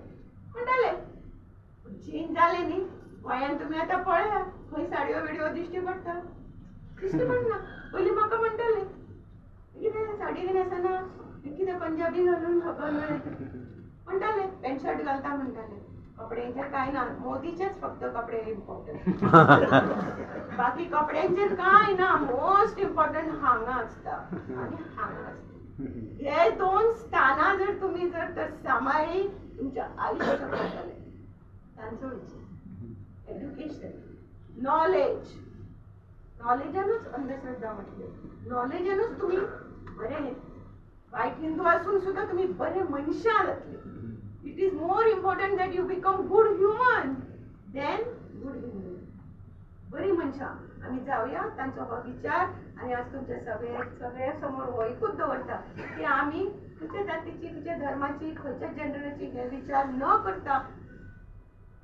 चेंज जालें न्ही. गोंयान तुमी आतां पळया खंय साडयो बिडयो दिश्टी पडटा? दिश्टी पडना. पयलीं म्हाका म्हणटाले कितें साडी न्हेसना, कितें पंजाबी घालून खबर म्हणटाले, पॅन्ट शर्ट घालता म्हणटाले. कपड्यांचेर काय ना, मोदीचेच फक्त कपडे इम्पॉर्टंट. बाकी कपड्यांचेर काय ना. मोस्ट इम्पॉर्टंट हांगा आसता आनी हांगा आसता. हे दोन स्थानां जर तुमी जर सांबाळ्ळी तुमच्या आयुश्याक पडटले. तांचो विचार एज्युकेशन, नॉलेजानूच अंधश्रद्धा म्हटले. नॉलेजानूच तुम्ही बरे वायट हिंदू असून सुद्धा तुम्ही बरे मनशां जातले. It is more important that you become good human than good Hindu. बरी मनशां आमी जावया. तांचो हो विचार आनी आज तुमच्या सगळ्या समोर हो एकूच दवरता की आमी खंयच्या जातीची, खंयच्या धर्माची, खंयच्या जेंडराची हे विचार न करता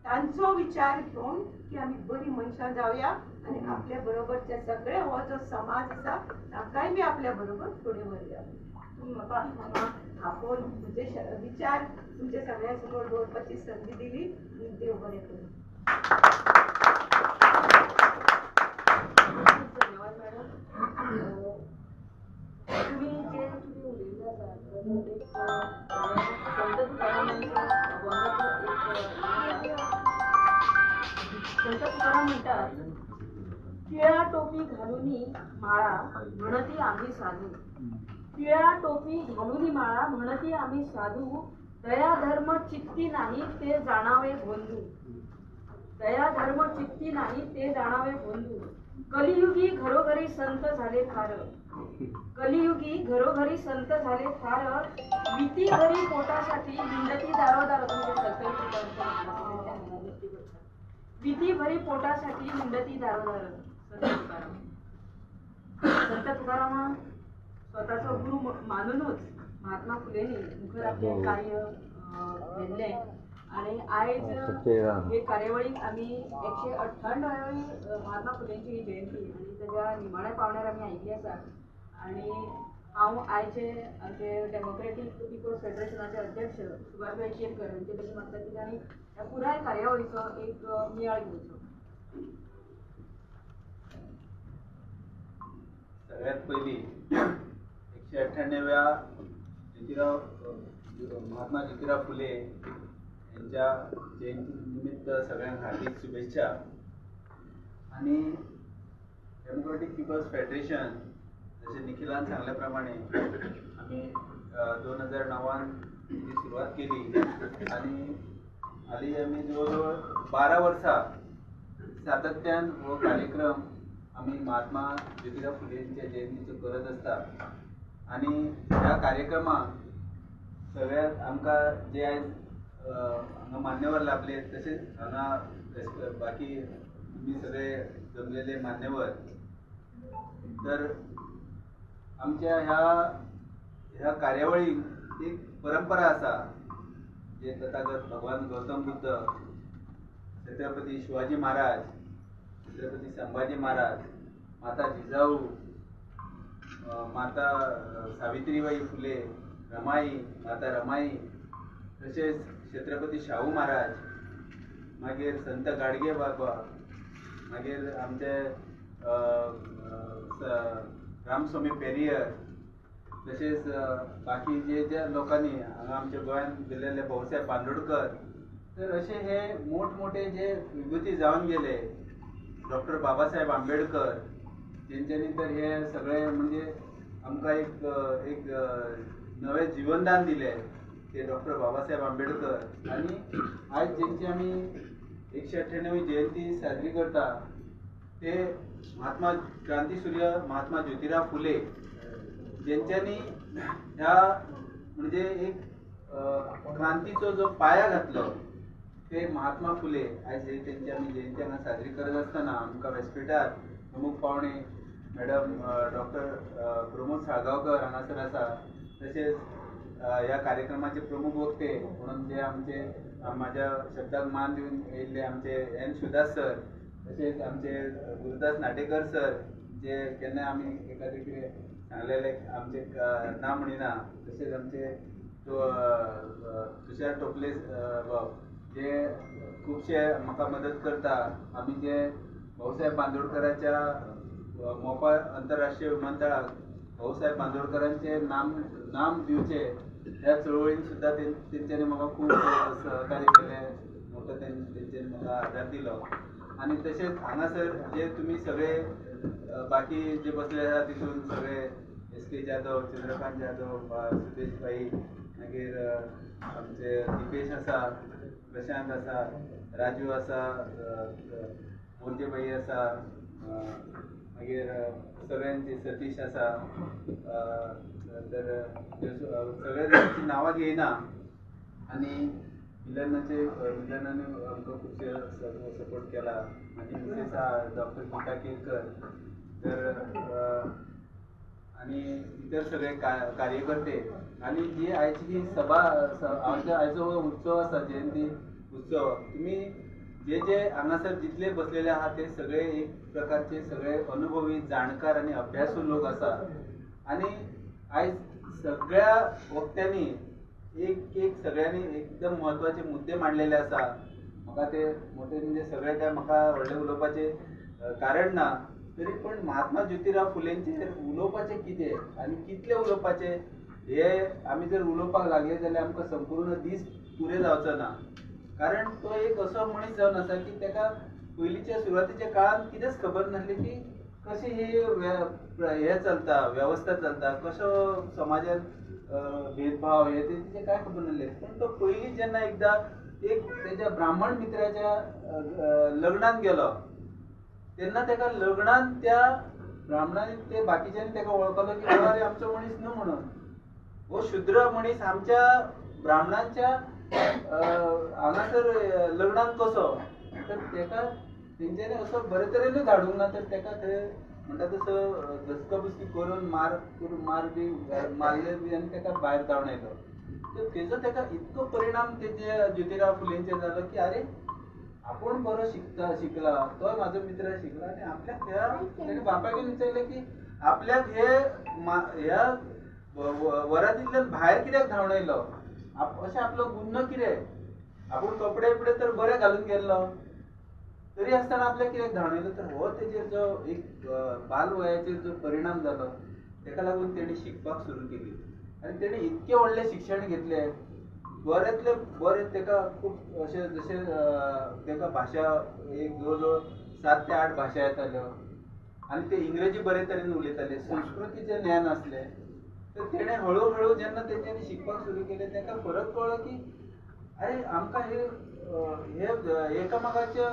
तांचो विचार घेवन की आमी बरी मनशां जावया आनी आपल्या बरोबरचे सगळे हो जो समाज आसा ताकाय बी आपल्या बरोबर फुडें व्हरया. तुम्ही म्हाका आपोवन तुमचे विचार तुमच्या सगळ्या समोर दवरपाची संदी दिली आनी देव बरें करूं. धन्यवाद मॅडम. तुम्ही जे तुम्ही उलयला संत तुकाराम म्हणतात, पिळा टोपी घालूनी माळा म्हणती आम्ही साधू. पिळा टोपी घालूनी माळा म्हणती आम्ही साधू. दया धर्म चित्ती नाही ते जाणावे बंधू. दया धर्म चित्ती नाही ते जाणावे बंधू. कलियुगी घरोघरी संत झाले फार. कलियुगी घरोघरी संत झाले फार. भीती घरी पोटासाठी हिंडती दारोदार. भीती भरी पोटासाठी हिंडती दारोदार. संत तुकाराम स्वतःचा गुरु मानूनच महात्मा फुलेंनी मुखार आपले कार्य केले. आणि आज हे कार्यावळीक आम्ही 198वी महात्मा फुलेंची जयंती आणि त्याच्या निमाण्या पावण्यार आम्ही ऐकली आसा. आणि हांव आयचे आमचे डेमोक्रेटीक पिपल्स फेडरेशनाचे अध्यक्ष सुभाषभाई केरकर हांचे कडेन मागता की तांणी ह्या पुराय कार्यावळीचो एक नियाळ घेवचो. सगळ्यात पहिली 198व्या महात्मा ज्योतिराव फुले यांच्या जयंतीनिमित्त सगळ्यांना हार्दिक शुभेच्छा. आणि डेमोक्रेटिक पीपल्स फेडरेशन जसे निखिलान सांगल्याप्रमाणे आम्ही 2009 ती सुरुवात केली आणि हाली आम्ही जवळजवळ 12 वर्सां सातत्यान हो कार्यक्रम आम्ही महात्मा ज्योतिराव फुलेंच्या जयंतीचो करत असता. आणि ह्या कार्यक्रमाक सगळ्यात आमकां जे आयज हांगा मान्यवर लाभले तसेच हांगा बाकी तुम्ही सगळे जमलेले मान्यवर, तर आमच्या ह्या कार्यावळीक एक परंपरा आसा जे तथागत भगवान गौतम बुद्ध, छत्रपती शिवाजी महाराज, छत्रपती संभाजी महाराज, माता जिजाऊ, माता सावित्रीबाई फुले, रमाई, माता रमाई, तसेच छत्रपती शाहू महाराज, मागीर संत गाडगे बाबा, मागीर आमचे रामस्वामी पेरियर, तसेच बाकी जे लोकांनी हांगा आमच्या गोंयांत गेलेले भाऊसाहेब बांदोडकर, तर असे हे मोठमोठे जे विभूती जावन गेले, डॉक्टर बाबासाहेब आंबेडकर, तेंच्यांनी तर हे सगळे म्हणजे आमकां एक नवे जीवनदान दिले ते डॉक्टर बाबासाहेब आंबेडकर. आणि आज जेंची आमी 198वी जयंती साजरी करता ते महात्मा क्रांतीसूर्य महात्मा ज्योतिराव फुले, जेंच्यांनी ह्या म्हणजे एक क्रांतीचो जो पाया घातलो ते महात्मा फुले. आज तेंची आमी जयंती हांगा साजरी करत आसतना आमकां व्यासपीठार प्रमुख पावणे मॅडम डॉक्टर प्रमोद साळगांवकर हांगासर आसा, तसेच ह्या कार्यक्रमाचे प्रमुख वक्ते म्हणून जे आमचे माझ्या शब्दाक मान दिवन येयल्ले आमचे एन सुदास सर, तसेच आमचे गुरुदास नाटेकर सर जे केन्ना आमी एका कितें सांगलेले आमचे ना म्हणिना, तसेच आमचे तुषार टोपले जे खुबशे म्हाका मदत करता. आमी जे भाऊसाहेब बांदोडकरांच्या मोपा आंतरराष्ट्रीय विमानतळाक भाऊसाहेब बांदोडकरांचे नाम दिवचे ह्या चळवळीन सुद्दां तेंच्यांनी म्हाका खूब सहकार्य केलें, मोठो तेंच्यांनी म्हाका आदार दिलो. आणि तसेच हांगासर जे तुम्ही सगळे बाकी जे बसले आसा तितून सगळे SK जाधव, चंद्रकांत जाधव, सुदेश भाई, मागीर आमचे दिपेश आसा, प्रशांत आसा, राजू आसा, मोर्जे भाई आसा, मागीर सगळ्यांचे सतीश आसा, तर सगळे जाणांची नांवां घेयना. आणि मिलनाने आमकां खुबशे सपोर्ट केला. माझी मिसेस डॉक्टर गीता केरकर, तर आणि इतर सगळे कार्यकर्ते, आणि जी आयची ही सभा आयचो उत्सव आसा जयंती उत्सव, तुम्ही जे हांगासर जितले बसलेले आहात ते सगळे एक प्रकारचे सगळे अनुभवी जाणकार आणि अभ्यासू लोक आसा. आणि आयज सगळ्या वक्त्यांनी एक सगळ्यांनी एकदम महत्वाचे मुद्दे मांडलेले आसा. म्हाका ते मोठे म्हणजे सगळे काय म्हाका व्हडले उलोवपाचे कारण ना, तरी पण महात्मा ज्योतिराव फुलेंचेर उलोवपाचें कितें आनी कितले उलोवपाचे हे आमी जर उलोवपाक लागले जाल्यार आमकां संपूर्ण दीस पुरे जावचो ना. कारण तो एक असो मनीस जावन आसा की तेका पयलींच्या सुरवातीच्या काळांत कितेंच खबर नासली की कशी ही हे चलता, वेवस्था चलता, कसो समाजात भेदभाव हे तेचे काय खबर नासले. पण तो पयलीं जेन्ना एकदा एक तेच्या ब्राह्मण मित्राच्या लग्नान गेलो तेन्ना तेका लग्नान त्या ब्राह्मणांनी ते बाकीच्यांनी तेका वळखलो की अरे आमचो मनीस न्हू म्हणून, हो शुद्र मनीस आमच्या ब्राह्मणांच्या हांगासर लग्नान कसो. तर तेका तेंच्यांनी असो बरे तरेन धाडूंक ना, तर तेका थंय म्हणटा तसो धस्कबुस्की करून मार बी मारले बी आनी तेका भायर धांवन येयलो. तर तेजो तेका इतको परिणाम तेजे ज्योतिराव फुलेंचेर जालो की अरे आपूण बरो शिकला, तोय म्हाजो मित्र शिकला, आनी आपल्याक तेका बापायन विचारलें की आपल्याक ह्या वरातींतल्यान भायर कित्याक धांवडायलो अशें आपलो गुन्हो कितें आपूण कपडे बिपडे तर बरे घालून गेल्लो तरी आसतना आपल्याक कित्याक धांवडायलो तर हो तेजेर जो एक बाल वयाचेर जो परिणाम जालो तेका लागून तेणी शिकपाक सुरू केली आनी तेणी इतके व्हडले शिक्षण घेतले बरेंतले बरें तेका खूब अशें जशें तेका भाशा एक जवळ जवळ 7 ते 8 भाशा येताल्यो आनी ते इंग्रजी बरे तरेन उलयताले संस्कृतीचें ज्ञान आसलें तर तेणें हळू जेन्ना तेंच्यांनी शिकपाक सुरू केलें तेका फरक कळ्ळो की अरे आमकां हे एकामेकाच्या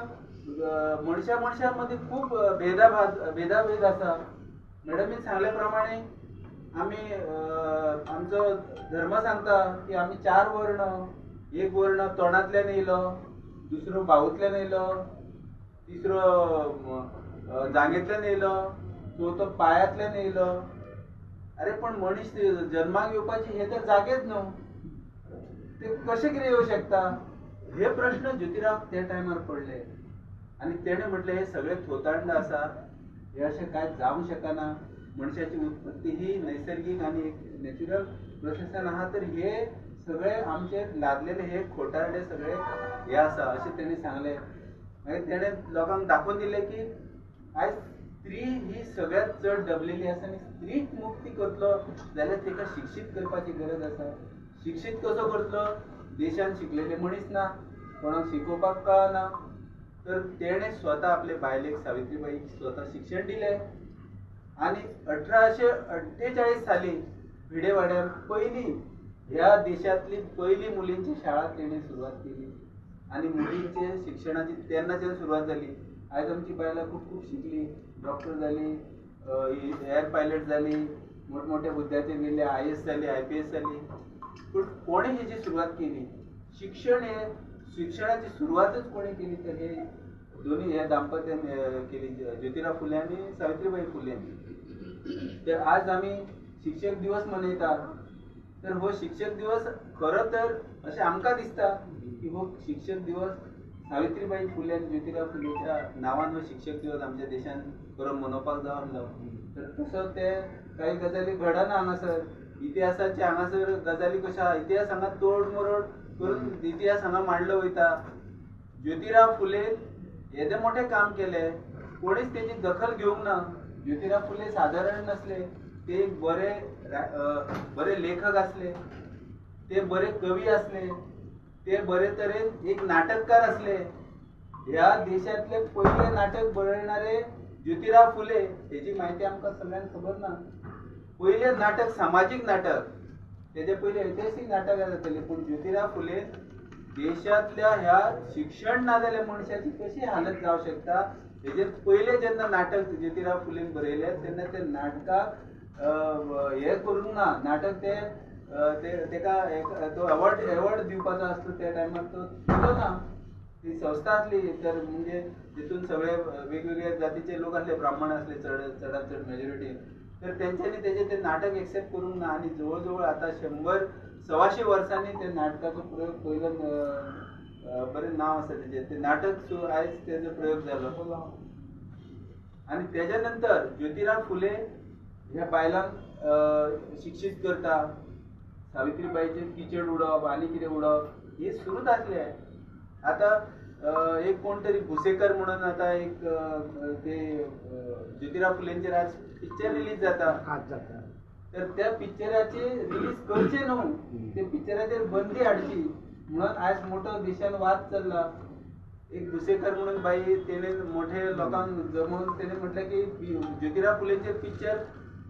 मनशा मदीं खूब भेदाभेद आसा मॅडमीन सांगले प्रमाणे आमी आमचो धर्म सांगता की आमी 4 वर्ण एक वर्ण तोंडांतल्यान येयलो दुसरो बावूंतल्यान येयलो तिसरो जांगेंतल्यान येयलो चवथो पांयांतल्यान येयलो अरे पण मनीस जल्माक येवपाची हे तर जागेच न्हू ते कशें कितें येवं शकता हे प्रश्न ज्योतिराव त्या टायमार पडले आनी तेणें म्हटलें हे सगळें थोतांड आसा हे अशें कांय जावंक शकना मनशाची उत्पत्ती ही नैसर्गीक आनी एक नॅचरल प्रोसेसान आहा तर हे सगळे आमचे लादलेले हे खोटारडे सगळे हे आसा अशें तेणें सांगलें मागीर तेणें लोकांक दाखोवन दिलें की आयज स्त्री ही सगळ्यात चड दबलेली आसा आनी स्त्रीक मुक्ती करतलो जाल्यार तिका शिक्षीत करपाची गरज आसा शिक्षीत कसो करतलो देशान शिकलेले मनीस ना कोणाक शिकोवपाक कळना तर तेणें स्वता आपले बायलेक सावित्रीबाईक स्वता शिक्षण दिलें आनी 1848 साली भिडेवाड्यार पयली ह्या देशांतली पयली मुलींची शाळा तेणें सुरवात केली आनी मुलींचे शिक्षणाची तेन्नाच्यान सुरवात जाली आयज आमची बायलां खूब शिकली डॉक्टर जाली एअर पायलट जाली मोठमोठ्या हुद्द्याचेर गेली IAS जाली IPS जाली पूण कोणें हेची सुरवात केली शिक्षणाची सुरवातच कोणें केली तर हे दोन्ही ह्या दाम्पत्यान केली ज्योतिराव फुले आनी सावित्रीबाई फुले तर आज आमी शिक्षक दिवस मनयतात तर हो शिक्षक दिवस खरो तर अशें आमकां दिसता की हो शिक्षक दिवस सावित्रीबाई फुले आनी ज्योतिराव फुलेच्या नांवान हो शिक्षक दिवस आमच्या देशान खरो मनोवपाक जावं तर तसो ते काही गजाली घडना हांगासर इतिहासाचे हांगासर गजाली कशो आहा इतिहास हांगा तोड मरोड करून इतिहास हांगा मांडलो वयता ज्योतिराव फुले येदे मोठे काम केले कोणीच तेजी दखल घेवंक ना ज्योतिराव फुले साधारण नसले ते एक बरे लेखक असले ते बरे कवी असले ते बरे तरेन एक नाटककार असले ह्या देशातले पहिले नाटक बरयणारे ज्योतिराव फुले हेची माहिती आमकां सगळ्यांक खबर ना पहिले नाटक सामाजिक नाटक तेजे पहिले ऐतिहासीक नाटक जाताले पूण ज्योतिराव फुले देशातल्या ह्या शिक्षण ना जाल्ल्या मनशाची कशी हालत जावं शकता हेजे पहिले जेन्ना नाटक ज्योतिराव फुलेन बरयले तेन्ना ते नाटकाक हे करूंक ना नाटक तेका तो अवॉर्ड दिवपाचो आसलो त्या टायमार तो दिलो ना ती संस्था आसली तर म्हणजे तितून सगळे वेगवेगळ्या जातीचे लोक आसले ब्राह्मण आसले चडांत चड मेजॉरिटी तर तेंच्यांनी तेजें ते नाटक एक्सेप्ट करूंक ना आनी जवळ जवळ आतां 100-125 वर्सांनी ते नाटकाचो प्रयोग पयलो बरें नांव आसा तेजें ते नाटक आयज तेजो प्रयोग जालो आनी तेज्या नंतर ज्योतिराव फुले ह्या बायलांक शिक्षीत करता सावित्रीबाईचेर किचड उडोवप आनी कितें उडोवप हे सुरूच आसलें आतां एक कोण तरी भुसेकर म्हणून आतां एक ते ज्योतिराव फुलेंचेर आज पिक्चर रिलीज जाता तर त्या पिक्चराचे रिलीज करचे न्हू ते पिक्चराचेर बंदी हाडची म्हणून आयज मोठो देशान वाद चल्ला एक भुसेकर म्हणून बाई तेणे मोठे लोकांक जमोवन तेणे म्हटलें की ज्योतिराव फुलेंचेर पिक्चर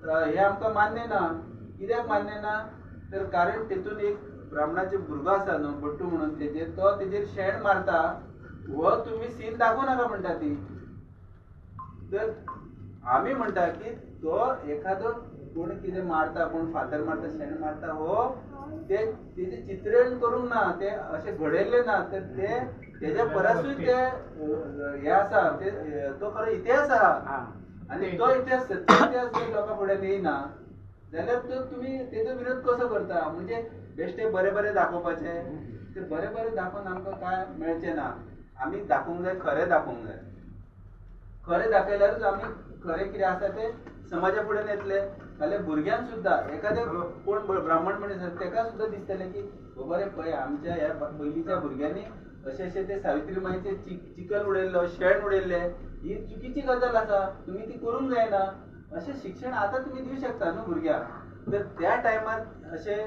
हे आमकां मान्य ना कित्याक मान्य ना तर कारण तेतून एक ब्राह्मणाचो भुरगो आसा न्हू बट्टू म्हणून तेजेर शेण मारता हो तुमी सीन दाखोवं नाका म्हणटा ती तर आमी म्हणटा की तो एखादो कोण कितें मारता कोण फातर मारता शेण मारता हो तेजे चित्रण करूंक ना ते अशें घडयल्लें ना तर ते तेज्या परसूय ते हे आसा तो खरो इतिहास आहा आनी तो इतिहास सत्य इतिहास जर लोकां फुड्यान येयना जाल्यार तो तुमी तेजो विरोध कसो करता म्हणजे बेश्टे बरें दाखोवपाचे ते बरें दाखोवन आमकां काय मेळचें ना आमी दाखोवंक जाय खरें दाखोवंक जाय खरें दाखयल्यारूच आमी खरें कितें आसा तें समाजा फुडें येतले फाल्यां भुरग्यांक सुद्दां एखादे कोण ब्राह्मण मनीस आसा ताका सुद्दां दिसतलें की बाबा रे पळय आमच्या ह्या पयलींच्या भुरग्यांनी अशें ते सावित्री मांयचेर चिकल उडयल्लो शेण उडयल्ले ही चुकीची गजाल आसा तुमी ती करूंक जायना अशें शिक्षण आतां तुमी दिवं शकता न्हू भुरग्यांक तर त्या टायमार अशें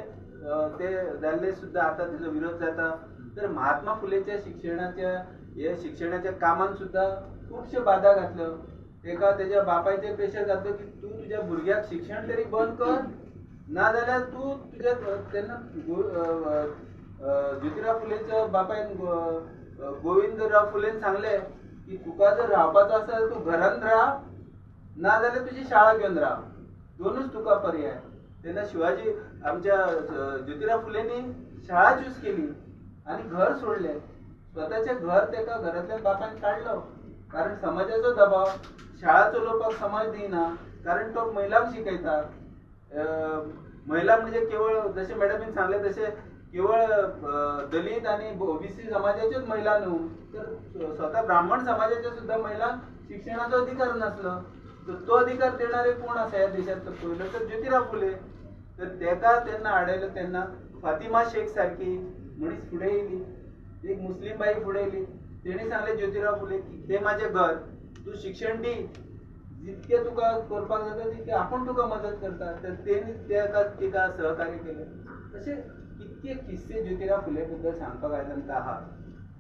ते जाल्ले सुद्दां आतां तेजो विरोध जाता तर महात्मा फुलेच्या शिक्षणाच्या कामान सुद्दां खुबश्यो बाधा घातल्यो तेका तेज्या बापायचेर प्रेशर घातलो की तूं तुज्या भुरग्याक शिक्षण तरी बंद कर नाजाल्यार तूं तुज्या तेन्ना ज्योतिराव फुलेच्या बापायन गोविंदराव फुलेन सांगलें की तुका जर रावपाचो आसा जाल्यार तूं घरांत राव नाजाल्यार तुजी शाळा घेवन राव दोनूच तुका पर्याय तेन्ना शिवाजी आमच्या ज्योतिराव फुलेनी शाळा चूज केली आणि घर सोडलें स्वताचें घर तेका घरांतल्या बापायन काडलो कारण समाजाचो दबाव शाळा चलोवपाक समाज दिना कारण तो महिलांक शिकयता महिला म्हणजे केवळ जशें मॅडमीन सांगलें तशें केवळ दलित आणि ओबीसी समाजाच्योच महिला न्हू तर स्वता ब्राह्मण समाजाच्या सुद्दां महिलांक शिक्षणाचो अधिकार नासलो तर तो अधिकार देणारे कोण आसा ह्या देशांत पयलो तर ज्योतिराव फुले तर तेका तेन्ना आडयलो तेन्ना फातिमा शेख सारकी मनीस फुडें येयली एक मुस्लीम बाई फुडें येयली तेणी सांगलें ज्योतिराव फुले की तें म्हाजें घर तूं शिक्षण दी जितकें तुका करपाक जाता तितकें आपूण तुका मदत करता तर तेणी तिका सहकार्य केलें अशें कितके किस्से ज्योतिराव फुले बद्दल सांगपाक आयले आमकां आहा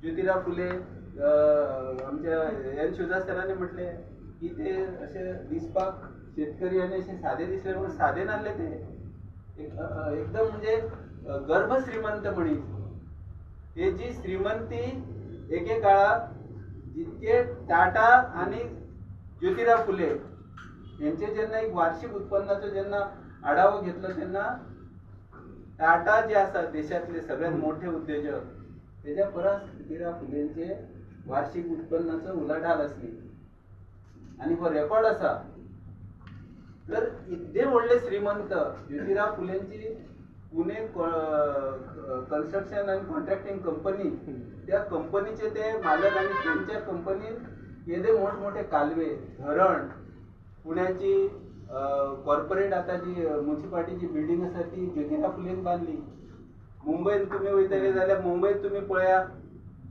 ज्योतिराव फुले आमच्या एन शिवदास सरांनी म्हटलें की ते अशें दिसपाक शेतकरी आनी अशें सादे दिसले पूण सादे नासले ते एकदम म्हणजे गर्भ श्रीमंत मनीस तेजी श्रीमंती एके काळार जितके टाटा आणि ज्योतिराव फुले यांचे जेन्ना एक वार्षिक उत्पन्नाचो जेन्ना आढावो घेतलो तेन्ना टाटा जे आसा देशातले सगळ्यात मोठे उद्योजक तेज्या परस ज्योतिराव फुलेंचे वार्षिक उत्पन्नाचो उलाढाल आसली आणि हो रेकॉर्ड आसा तर इतके व्हडले श्रीमंत ज्योतिराव फुलेंची पुणे कन्स्ट्रक्शन आणि कॉन्ट्रॅक्टिंग कंपनी त्या कंपनीचे ते मालक आणि त्यांच्या कंपनीत येदे मोठमोठे कालवे धरण पुण्याची कॉर्पोरेट आता जी म्युन्सिपाल्टीची बिल्डिंग आसा ती ज्योतिराव फुलेन बांधली मुंबईत तुम्ही वयतले जाल्यार मुंबईत तुम्ही पळया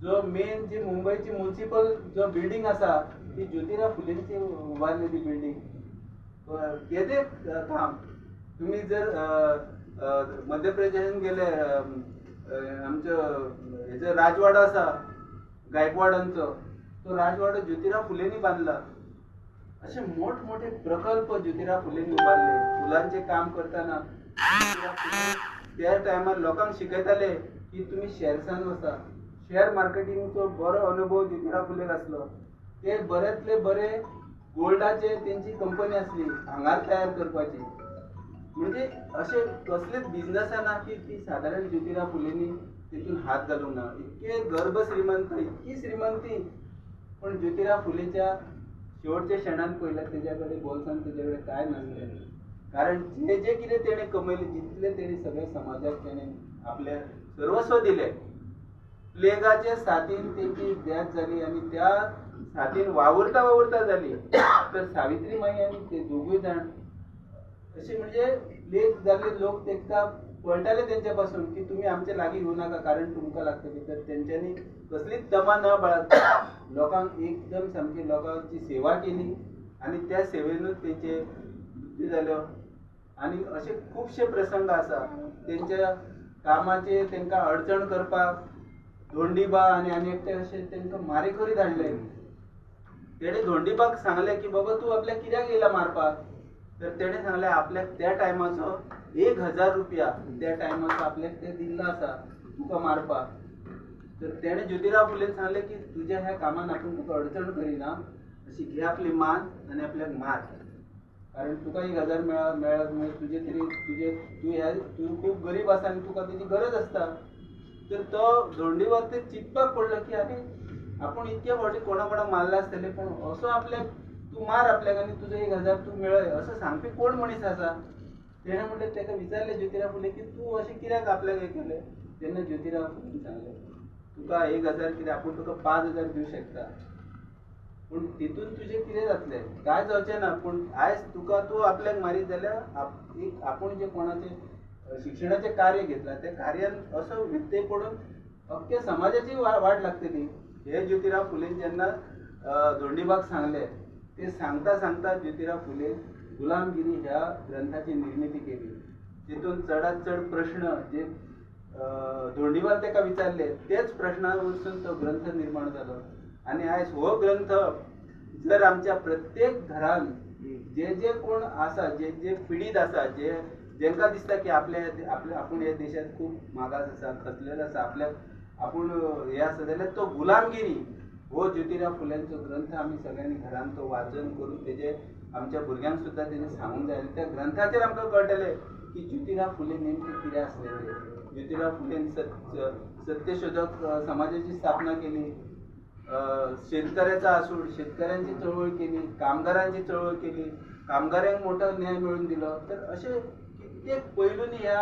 जो मेन जी मुंबईची म्युन्सिपल जो बिल्डिंग आसा ती ज्योतिराव फुलेंची उबारलेली बिल्डिंग येदे काम तुम्ही जर मध्य प्रदेशान गेले आमचो हेजो राजवाडो आसा गायकवाडांचो तो राजवाडो ज्योतिराव फुलेंनी बांधला असे मोठमोठे प्रकल्प ज्योतिराव फुलेंनी उबारले फुलांचे काम करताना त्या टायमार लोकांक शिकयताले की तुम्ही शेअर्सान वचा शेअर मार्केटिंगचो बरो अनुभव ज्योतिराव फुलेक आसलो ते बरेंतले बरे गोल्डाचे तेंची कंपनी आसली हांगार तयार करपाची म्हणजे असे कसलेच बिझनेसा ना की ती साधारण ज्योतिराव फुलेंनी तितून हात घालूंक ना इतके गर्भ श्रीमंत इतकी श्रीमंती पण ज्योतिराव फुलेच्या शेवटच्या क्षणान पयल्यार तेज्या कडेन बोल्सान तेजे कडेन काय नासलें कारण जे जे कितें तेणें कमयलें जितले तेणी सगळे समाजाक तेणें आपले सर्वस्व दिले प्लेगाच्या साथीन तेची डेथ जाली आणि त्या साथीन वावरता जाली तर सावित्री माई आनी ते दोगूय जाण अशें म्हणजे प्लेग जाल्ले लोक तेका पळटाले तेंच्या पासून की तुमी आमचे लागीं येवं नाका कारण तुमकां लागतली तर तेंच्यांनी कसलीच तमा न बाळगता लोकांक एकदम सामकी लोकांची सेवा केली आणि त्या सेवेनूच तेंचे मृत्यू जालो आणि असे खूबशे प्रसंग आसा तेंच्या कामाचे तेंकां अडचण करपाक धोंडीबा आणि एकटे असे तेंकां मारेकरी धाडले तेणे धोंडीबाक सांगले की बाबा तूं आपल्याक कित्याक येयला मारपाक तर तेणे सांगले आपल्याक त्या टायमाचो 1000 रुपया त्या टायमाचो आपल्याक ते दिल्लो आसा तुका मारपाक तर तेणे ज्योतिराव फुलेन सांगले की तुज्या ह्या कामान आपूण तुका अडचण करिना अशी घे आपली मान आनी आपल्याक मार कारण तुका 1000 मेळत म्हणजे तुजे तरी तूं खूब गरीब आसा आनी तुका तेजी गरज आसता तर तो धोंडीवर ते चिंतपाक पडलो की अरे आपण इतके फावटी कोणाक मारला आसतले पण असो आपल्याक तू मार आपल्याक आनी तुजो 1000 तू मेळय असं सांगपी कोण मनीस आसा तेणे म्हटलें तेका विचारलें ज्योतिराव फुले की तूं अशें कित्याक आपल्याक हें केलें तेन्ना ज्योतिराव फुलेन सांगलें तुका 1000 कितें आपूण तुका 5000 दिवं शकता पूण तितून तुजें कितें जातलें कांय जावचें ना. पूण आयज तुका तूं आपल्याक मारीत जाल्यार आपूण जें कोणाचें शिक्षणाचें कार्य घेतलां त्या कार्यान असो व्यत्यय पडून अख्ख्या समाजाची वाट लागतली. हे ज्योतिराव फुलेन जेन्ना धोंडीबाग सांगलें ते सांगता सांगता ज्योतिराव फुले गुलामगिरी ह्या ग्रंथाची निर्मिती केली. तितून चडांत चड प्रश्न जे धोंडीबाग ताका विचारले तेच प्रश्नां वरसून तो ग्रंथ निर्माण जालो. आनी आयज हो ग्रंथ जर आमच्या प्रत्येक घरान जे जे कोण आसा जे जे पिडीत आसा जेंकां दिसता की आपूण ह्या देशांत खूब मागास आसा खचलेलो आसा आपल्याक आपूण हे आसा जाल्यार तो गुलामगिरी हो ज्योतिराव फुल्यांचो ग्रंथ आमी सगळ्यांनी घरान तो वाचन करून तेजे आमच्या भुरग्यांक सुद्दां तेजें सांगूंक जाय. त्या ग्रंथाचेर आमकां कळटलें की ज्योतिराव फुले नेमकें कितें आसलेलें. ज्योतिराव फुलेन सत्यशोधक समाजाची स्थापना केली. शेतकऱ्याचा आसूड शेतकऱ्यांची चळवळ केली. कामगारांची चळवळ केली. कामगारांक मोठा न्याय मिळवून दिलो. तर अशें कित्येक पैलूंनी ह्या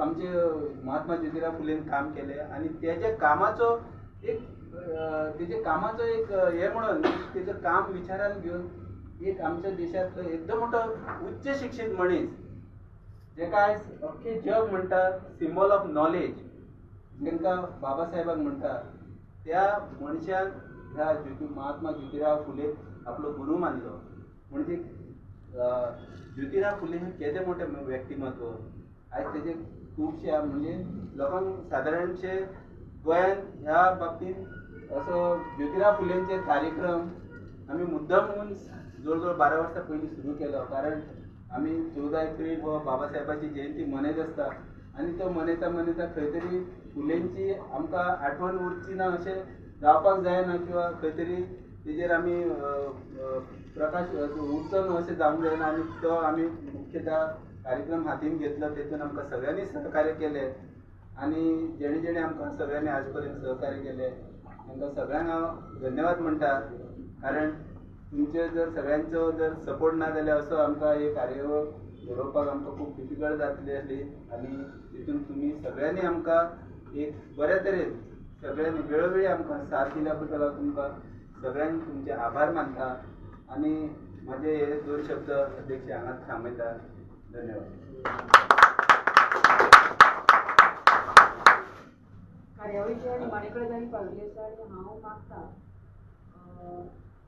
आमचे महात्मा ज्योतिराव फुलेन काम केलें. आनी तेजे कामाचो एक हे म्हणून तेजें काम विचारान घेवन एक आमच्या देशांतलो एकदम मोठो उच्च शिक्षीत मनीस जेका आयज अख्खें जग म्हणटा सिंबल ऑफ नॉलेज जेंकां बाबा साहेबाक म्हणटा त्या मनशान ह्या महात्मा ज्योतिराव फुले आपलो गुरू मानलो. म्हणजे ज्योतिराव फुले हे केदें मोठें व्यक्तिमत्व. आयज तेजे खुबशे म्हणजे लोकांक सादारणशे गोंयान ह्या बाबतींत असो ज्योतिराव फुलेंचे कार्यक्रम आमी मुद्दम म्हणून जवळ जवळ 12 वर्सां पयलीं सुरू केलो. कारण आमी 14 एप्रील हो बाबा साहेबाची जयंती मनयत आसता आनी तो मनयता खंय तरी फुलेंची आमकां आठवण उरची ना अशें जावपाक जायना किंवा खंय तरी तेजेर आमी प्रकाश उत्सव अशें जावंक जायना. आनी तो आमी मुख्यतः कार्यक्रम हातीन घेतलो. तेतून आमकां सगळ्यांनी सहकार्य केलें आनी जेणे जेणे आमकां सगळ्यांनी आज पर्यंत सहकार्य केलें तांकां सगळ्यांक हांव धन्यवाद म्हणटा. कारण तुमचे जर सगळ्यांचो जर सपोर्ट ना जाल्यार असो आमकां हे कार्यावळ घडोवपाक आमकां खूब डिफिकल्ट जातली आसली. आनी तितून तुमी सगळ्यांनी आमकां एक बऱ्या तरेन सगळ्यांनी वेळोवेळी आमकां साथ दिल्या बद्दल हांव तुमकां सगळ्यांक तुमचे आभार मानता. आनी म्हाजे हे 2 शब्द अध्यक्ष हांगाच थांबयता. धन्यवाद. कार्यावळीच्या निमाणे कडेन आमी पाविल्ली आसा आनी हांव मागतां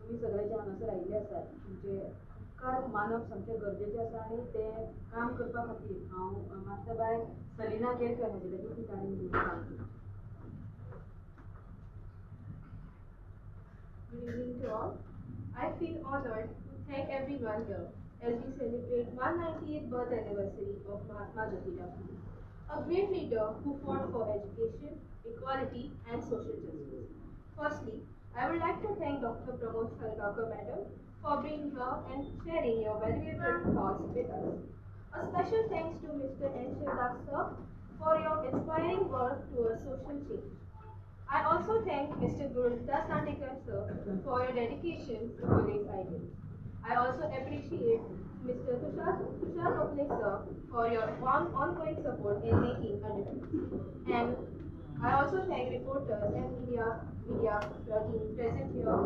तुमी सगळे जे हांगासर आयिल्ले आसात तुमचे उपकार मानप सामकें गरजेचें आसा आनी तें काम करपा खातीर हांव मागता बाय सलिना केरकर हाजे खातीर ताणें काम केलें. Good evening to all. I feel honored to thank everyone here as we celebrate 198th birth anniversary of Mahatma Jyotirao Phule, a great leader who fought for education, equality and social justice. Firstly, I would like to thank Dr. Pramod Salgaonkar Madam for being here and sharing your valuable thoughts with us. A special thanks to Mr. N. Shivdak sir for your inspiring work towards social change. I also thank Mr. Gurudas Nandekar sir for your dedication to Phule's ideals. I also appreciate Mr. Tushar Lopne sir for your ongoing support in making a difference. And I also thank reporters and media team present here.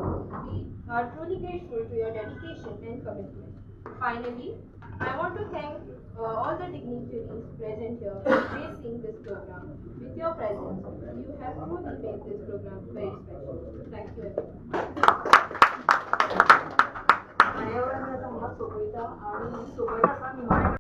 We are truly grateful to your dedication and commitment. Finally, I want to thank all the dignitaries present here for gracing this program with your presence. You have truly made this program very special. Thank you everyone. कार्यावळी आमी आतां हांगा सोंपयता आनी सोंपयता आसतना निमाणे